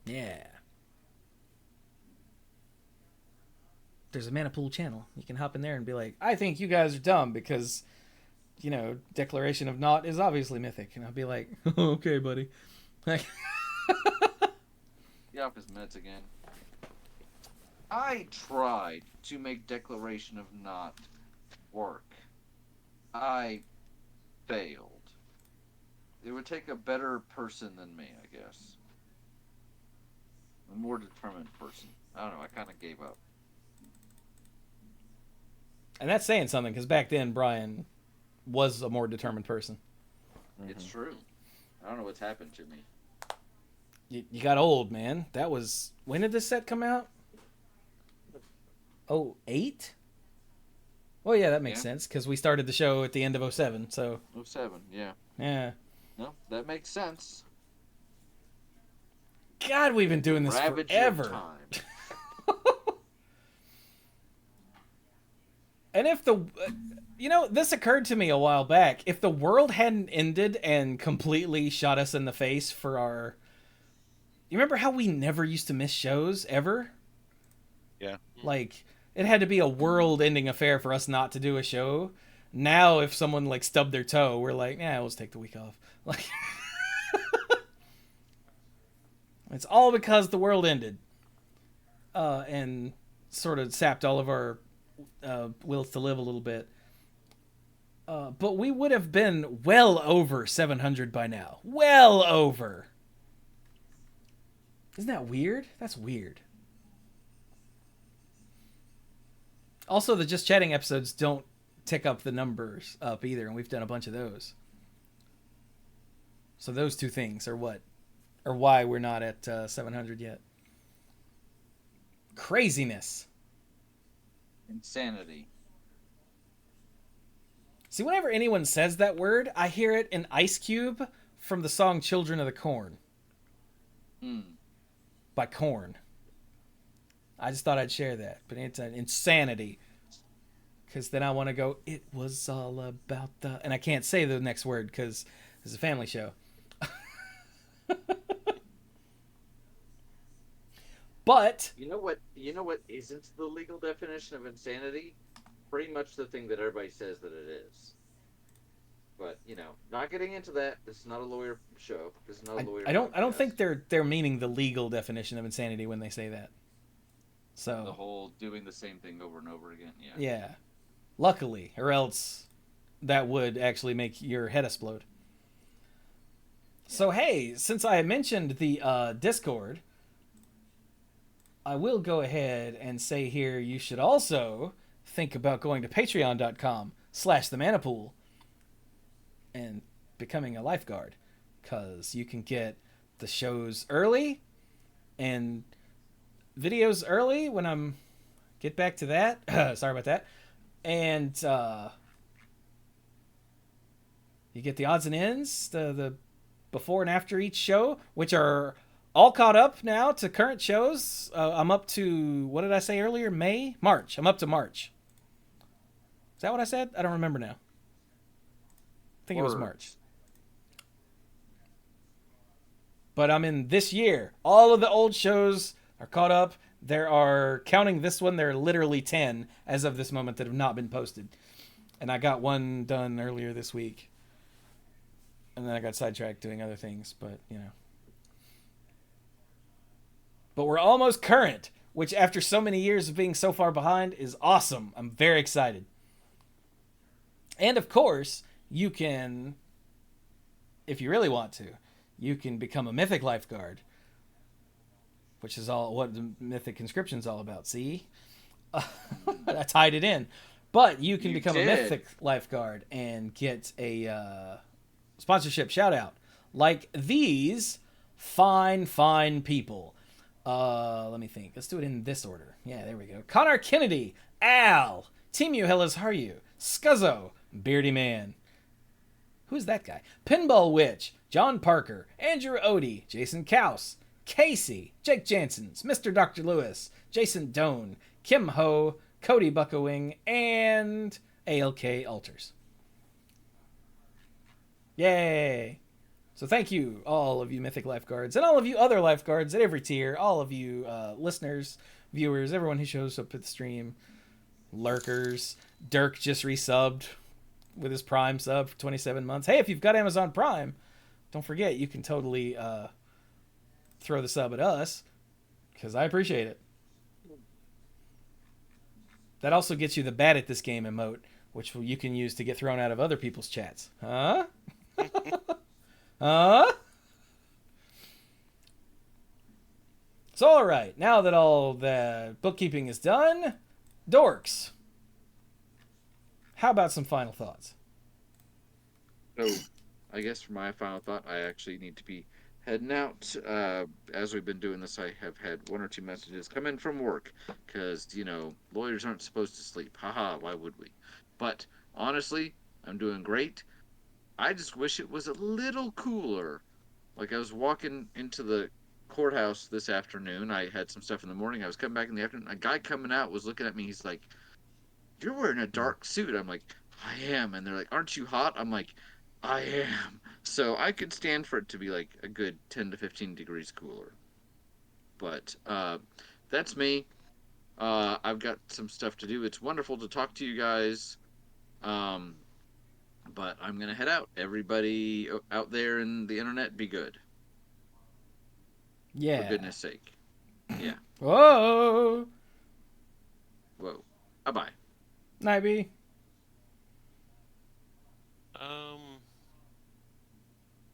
Yeah. There's a Mana Pool channel. You can hop in there and be like, I think you guys are dumb because, you know, Declaration of Naught is obviously mythic. And I'll be like, okay, buddy. Like, Get off his meds again. I tried to make Declaration of Naught work. I failed. It would take a better person than me, I guess. A more determined person. I don't know, I kind of gave up. and that's saying something because back then Brian was a more determined person. It's true. I don't know what's happened to me. You got old, man. That was... When did this set come out? 08? Well, yeah, that makes sense because we started the show at the end of 07, so... 07, yeah. Yeah. No, that makes sense. God, we've been doing this Ravage forever. your time. And if the... You know, this occurred to me a while back. If the world hadn't ended and completely shot us in the face for our... You remember how we never used to miss shows, ever? Yeah. Like, it had to be a world-ending affair for us not to do a show. Now, if someone, like, stubbed their toe, we're like, yeah, let's take the week off. Like... It's all because the world ended. And sort of sapped all of our wills to live a little bit. But we would have been well over 700 by now. Well over. Isn't that weird? That's weird. Also, the Just Chatting episodes don't tick up the numbers up either, and we've done a bunch of those. So those two things are what? Or why we're not at 700 yet. Craziness. Insanity. See, whenever anyone says that word, I hear it in Ice Cube from the song Children of the Corn. By Korn. I just thought I'd share that. But it's an insanity. Because then I want to go, it was all about the... And I can't say the next word because it's a family show. But... You know what isn't the legal definition of insanity? Pretty much the thing that everybody says that it is. But, you know, not getting into that. This is not a lawyer show. This is not a lawyer I don't podcast. think they're meaning the legal definition of insanity when they say that. So The whole doing the same thing over and over again, yeah. Yeah. Luckily, or else that would actually make your head explode. So hey, since I mentioned the Discord, I will go ahead and say here you should also think about going to patreon.com/themanapool and becoming a lifeguard, because you can get the shows early and videos early when I'm get back to that. Sorry about that. And you get the odds and ends, the before and after each show, which are all caught up now to current shows. I'm up to, what did I say earlier? March. I'm up to March. Is that what I said? I don't remember now. I think it was March. But I'm in this year. All of the old shows are caught up. There are, counting this one, there are literally 10 as of this moment that have not been posted. And I got one done earlier this week. And then I got sidetracked doing other things, but, you know. But we're almost current, which after so many years of being so far behind is awesome. I'm very excited. And of course, you can, if you really want to, you can become a Mythic lifeguard, which is all what the Mythic Conscriptions all about. See, I tied it in. But you can become a Mythic lifeguard and get a sponsorship shout out like these fine people. Let me think. Let's do it in this order. Yeah, there we go. Connor Kennedy, Al, Team You Hellas How Are You, Scuzzo, Beardy Man. Who's that guy? Pinball Witch, John Parker, Andrew Odie, Jason Kaus, Casey, Jake Jansons, Mr. Dr. Lewis, Jason Doan, Kim Ho, Cody Buckowing, and ALK Alters. Yay! So thank you, all of you Mythic Lifeguards, and all of you other Lifeguards at every tier, all of you listeners, viewers, everyone who shows up at the stream, lurkers. Dirk just resubbed with his Prime sub for 27 months. Hey, if you've got Amazon Prime, don't forget, you can totally throw the sub at us, because I appreciate it. That also gets you the bad at this game emote, which you can use to get thrown out of other people's chats. Huh? Huh? So, all right. Now that all the bookkeeping is done, dorks, how about some final thoughts? So, I guess for my final thought, I actually need to be heading out. As we've been doing this, I have had 1 or 2 messages come in from work because, lawyers aren't supposed to sleep. Haha, why would we? But honestly, I'm doing great. I just wish it was a little cooler. Like, I was walking into the courthouse this afternoon. I had some stuff in the morning. I was coming back in the afternoon. A guy coming out was looking at me. He's like, "You're wearing a dark suit." I'm like, "I am." And they're like, "Aren't you hot?" I'm like, "I am." So I could stand for it to be like a good 10 to 15 degrees cooler. But that's me. I've got some stuff to do. It's wonderful to talk to you guys. But I'm going to head out. Everybody out there in the internet, be good. Yeah. For goodness sake. Yeah. Whoa. Whoa. Bye-bye. Night, B.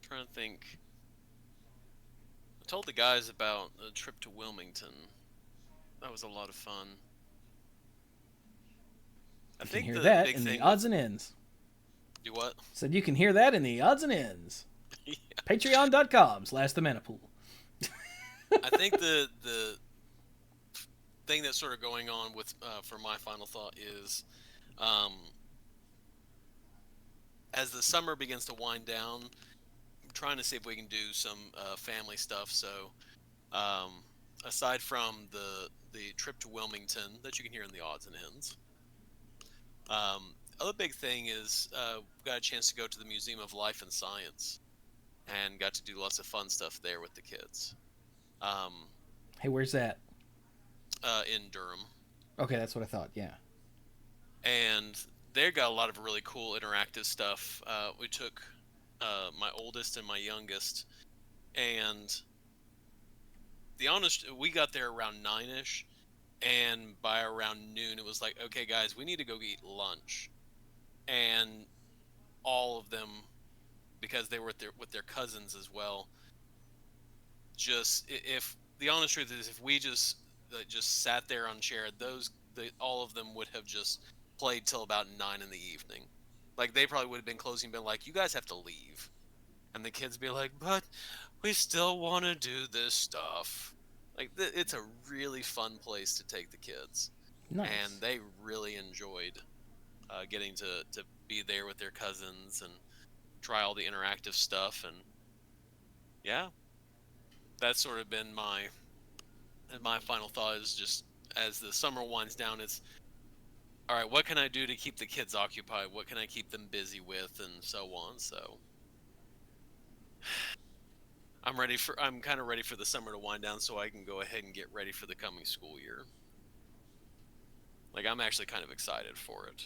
Trying to think. I told the guys about the trip to Wilmington. That was a lot of fun. I think you can hear that in the odds and ends. Do what? Said you can hear that in the odds and ends. Yeah. Patreon.com/themanapool. I think the thing that's sort of going on with for my final thought is as the summer begins to wind down, I'm trying to see if we can do some family stuff. So aside from the trip to Wilmington that you can hear in the odds and ends, other big thing is we got a chance to go to the Museum of Life and Science and got to do lots of fun stuff there with the kids. Hey, where's that? In Durham. Okay, that's what I thought, yeah. And they got a lot of really cool interactive stuff. We took my oldest and my youngest, and we got there around 9-ish, and by around noon it was like, okay guys, we need to go eat lunch. And all of them, because they were with their cousins as well, if the honest truth is, if we just sat there on chair, all of them would have just played till about 9 in the evening. Like, they probably would have been closing, been like, "You guys have to leave," and the kids be like, "But we still want to do this stuff." Like, it's a really fun place to take the kids. Nice. And they really enjoyed getting to be there with their cousins and try all the interactive stuff. And yeah, that's sort of been my final thought, is just as the summer winds down, it's all right, what can I do to keep the kids occupied? What can I keep them busy with, and so on. So I'm kind of ready for the summer to wind down so I can go ahead and get ready for the coming school year. Like, I'm actually kind of excited for it.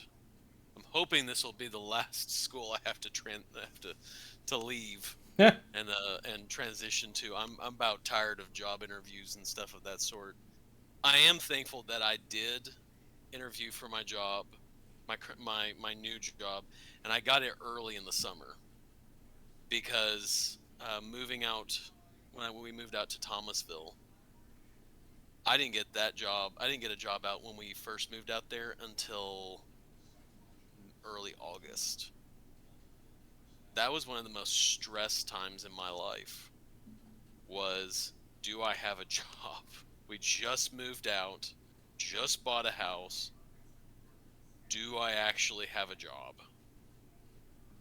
I'm hoping this will be the last school I have to leave and transition to. I'm about tired of job interviews and stuff of that sort. I am thankful that I did interview for my job my new job, and I got it early in the summer because moving out when we moved out to Thomasville, I didn't get that job. I didn't get a job out when we first moved out there until early August. That was one of the most stressed times in my life. Was, do I have a job? We just moved out, just bought a house. Do I actually have a job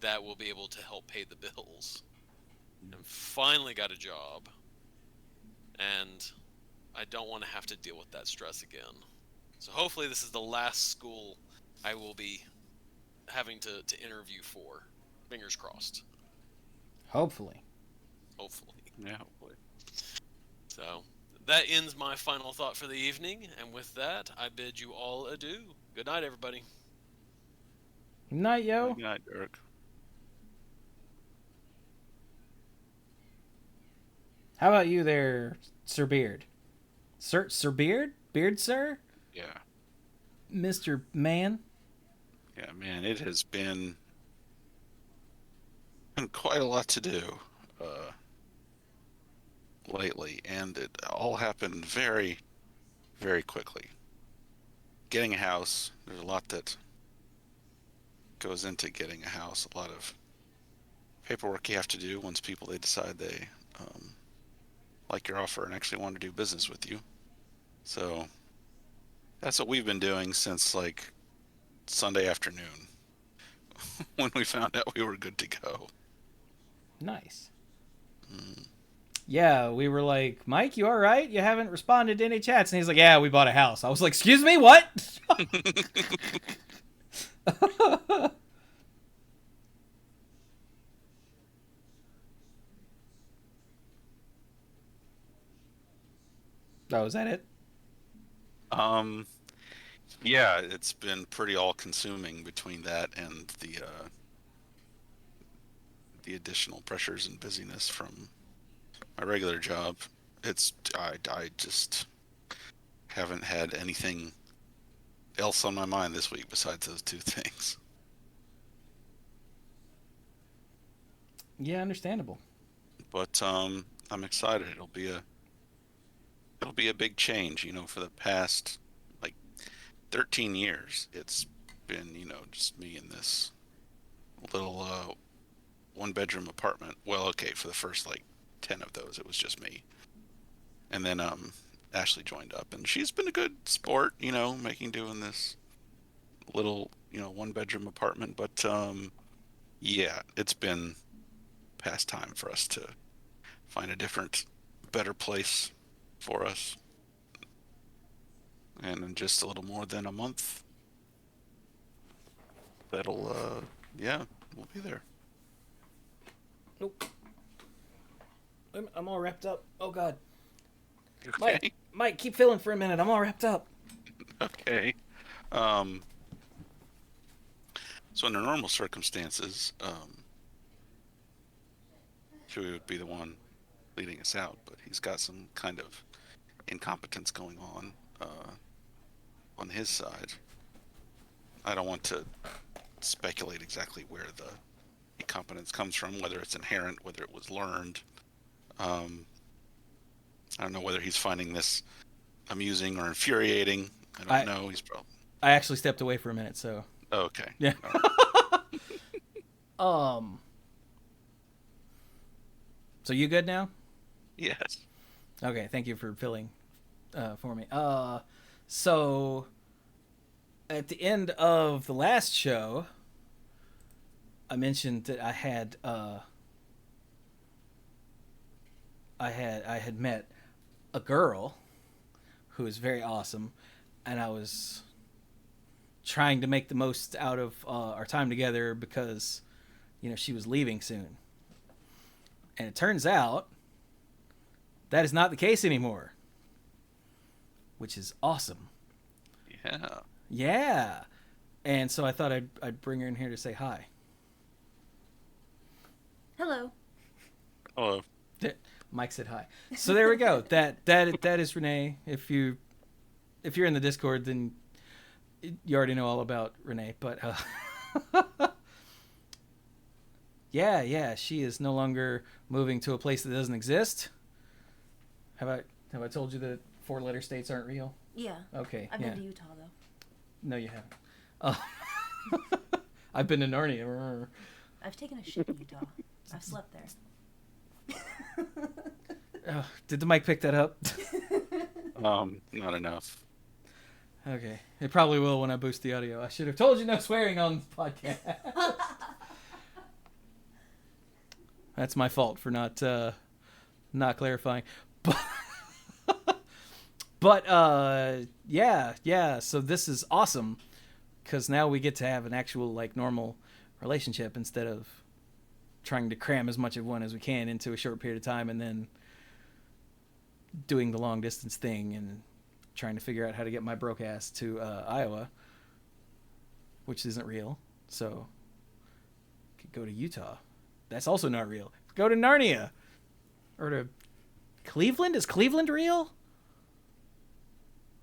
that will be able to help pay the bills? And finally got a job, and I don't want to have to deal with that stress again. So hopefully this is the last school I will be having to interview for. Fingers crossed. Hopefully. Hopefully. Yeah, hopefully. So that ends my final thought for the evening, and with that, I bid you all adieu. Good night, everybody. Night, yo. Good night, Derek. How about you there, Sir Beard? Sir Beard? Beard, sir? Yeah. Mr. Man? Yeah, man, it has been quite a lot to do lately, and it all happened very, very quickly. Getting a house, there's a lot that goes into getting a house, a lot of paperwork you have to do once they decide they like your offer and actually want to do business with you. So that's what we've been doing since like Sunday afternoon when we found out we were good to go. Nice. Yeah, we were like, Mike, you all right? You haven't responded to any chats. And he's like, yeah, we bought a house. I was like, excuse me, what? Oh, is that it? Yeah, it's been pretty all-consuming between that and the additional pressures and busyness from my regular job. I just haven't had anything else on my mind this week besides those two things. Yeah, understandable. But I'm excited. It'll be a big change, for the past like 13 years. It's been, just me in this little one-bedroom apartment. Well, okay, for the first like 10 of those, it was just me. And then Ashley joined up, and she's been a good sport, doing this little, one-bedroom apartment. But yeah, it's been past time for us to find a different, better place for us. And in just a little more than a month, that'll yeah, we'll be there. Nope. I'm all wrapped up. Oh God. Okay. Mike, keep filling for a minute. I'm all wrapped up. Okay. So under normal circumstances, Chewie would be the one leading us out, but he's got some kind of incompetence going on his side. I don't want to speculate exactly where the incompetence comes from, whether it's inherent, whether it was learned. I don't know whether he's finding this amusing or infuriating. I don't know. He's probably. I actually stepped away for a minute, so. Okay. Yeah. So you good now? Yes. Okay, thank you for filling for me. So at the end of the last show, I mentioned that I had met a girl who is very awesome, and I was trying to make the most out of our time together because, she was leaving soon. And it turns out that is not the case anymore, which is awesome. Yeah. Yeah. And so I thought I'd bring her in here to say hi. Hello. Hello. Mike said hi. So there we go. That is Renee. If you're in the Discord, then you already know all about Renee, but yeah, she is no longer moving to a place that doesn't exist. Have I told you that 4-letter states aren't real? Yeah. Okay. I've been to Utah though. No, you haven't. I've been to Narnia. I've taken a ship in Utah. I've slept there. Did the mic pick that up? Not enough. Okay. It probably will when I boost the audio. I should have told you no swearing on the podcast. That's my fault for not clarifying. But yeah. So this is awesome because now we get to have an actual like normal relationship instead of trying to cram as much of one as we can into a short period of time and then doing the long distance thing and trying to figure out how to get my broke ass to Iowa, which isn't real. So could go to Utah. That's also not real. Go to Narnia or to Cleveland. Is Cleveland real?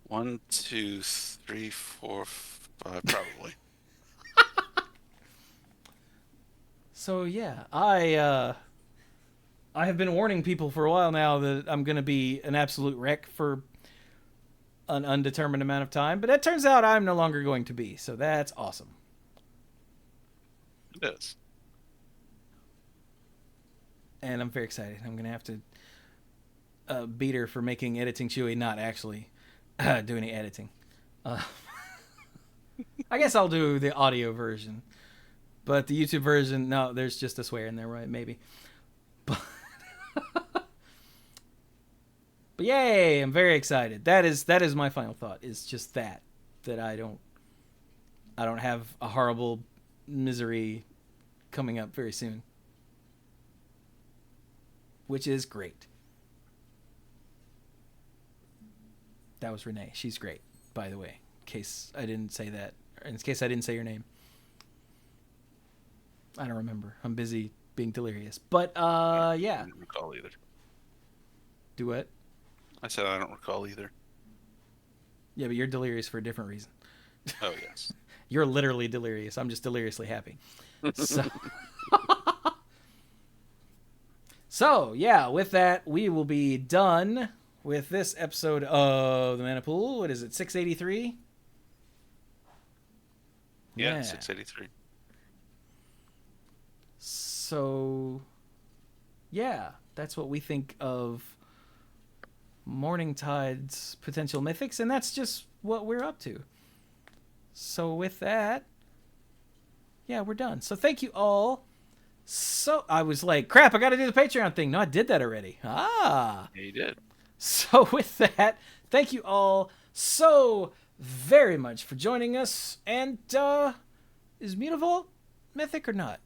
1, 2, 3, 4, 5, probably. So yeah, I have been warning people for a while now that I'm going to be an absolute wreck for an undetermined amount of time, but it turns out I'm no longer going to be. So that's awesome. It is. And I'm very excited. I'm going to have to beat her for making Editing Chewy not actually do any editing. I guess I'll do the audio version. But the YouTube version, no, there's just a swear in there, right? Maybe. But yay, I'm very excited. That is my final thought. Is just that I don't have a horrible misery coming up very soon. Which is great. That was Renee. She's great, by the way. In case I didn't say that. In case I didn't say your name. I don't remember. I'm busy being delirious. But, yeah. I don't recall either. Do what? I said I don't recall either. Yeah, but you're delirious for a different reason. Oh, yes. You're literally delirious. I'm just deliriously happy. So, yeah, with that, we will be done with this episode of The Mana Pool. What is it, 683? Yeah, 683. So, yeah, that's what we think of Morningtide's potential mythics, and that's just what we're up to. So with that, yeah, we're done. So thank you all. So I was like, crap, I got to do the Patreon thing. No, I did that already. Yeah, you did. So with that, thank you all so very much for joining us. And is Mutavault mythic or not?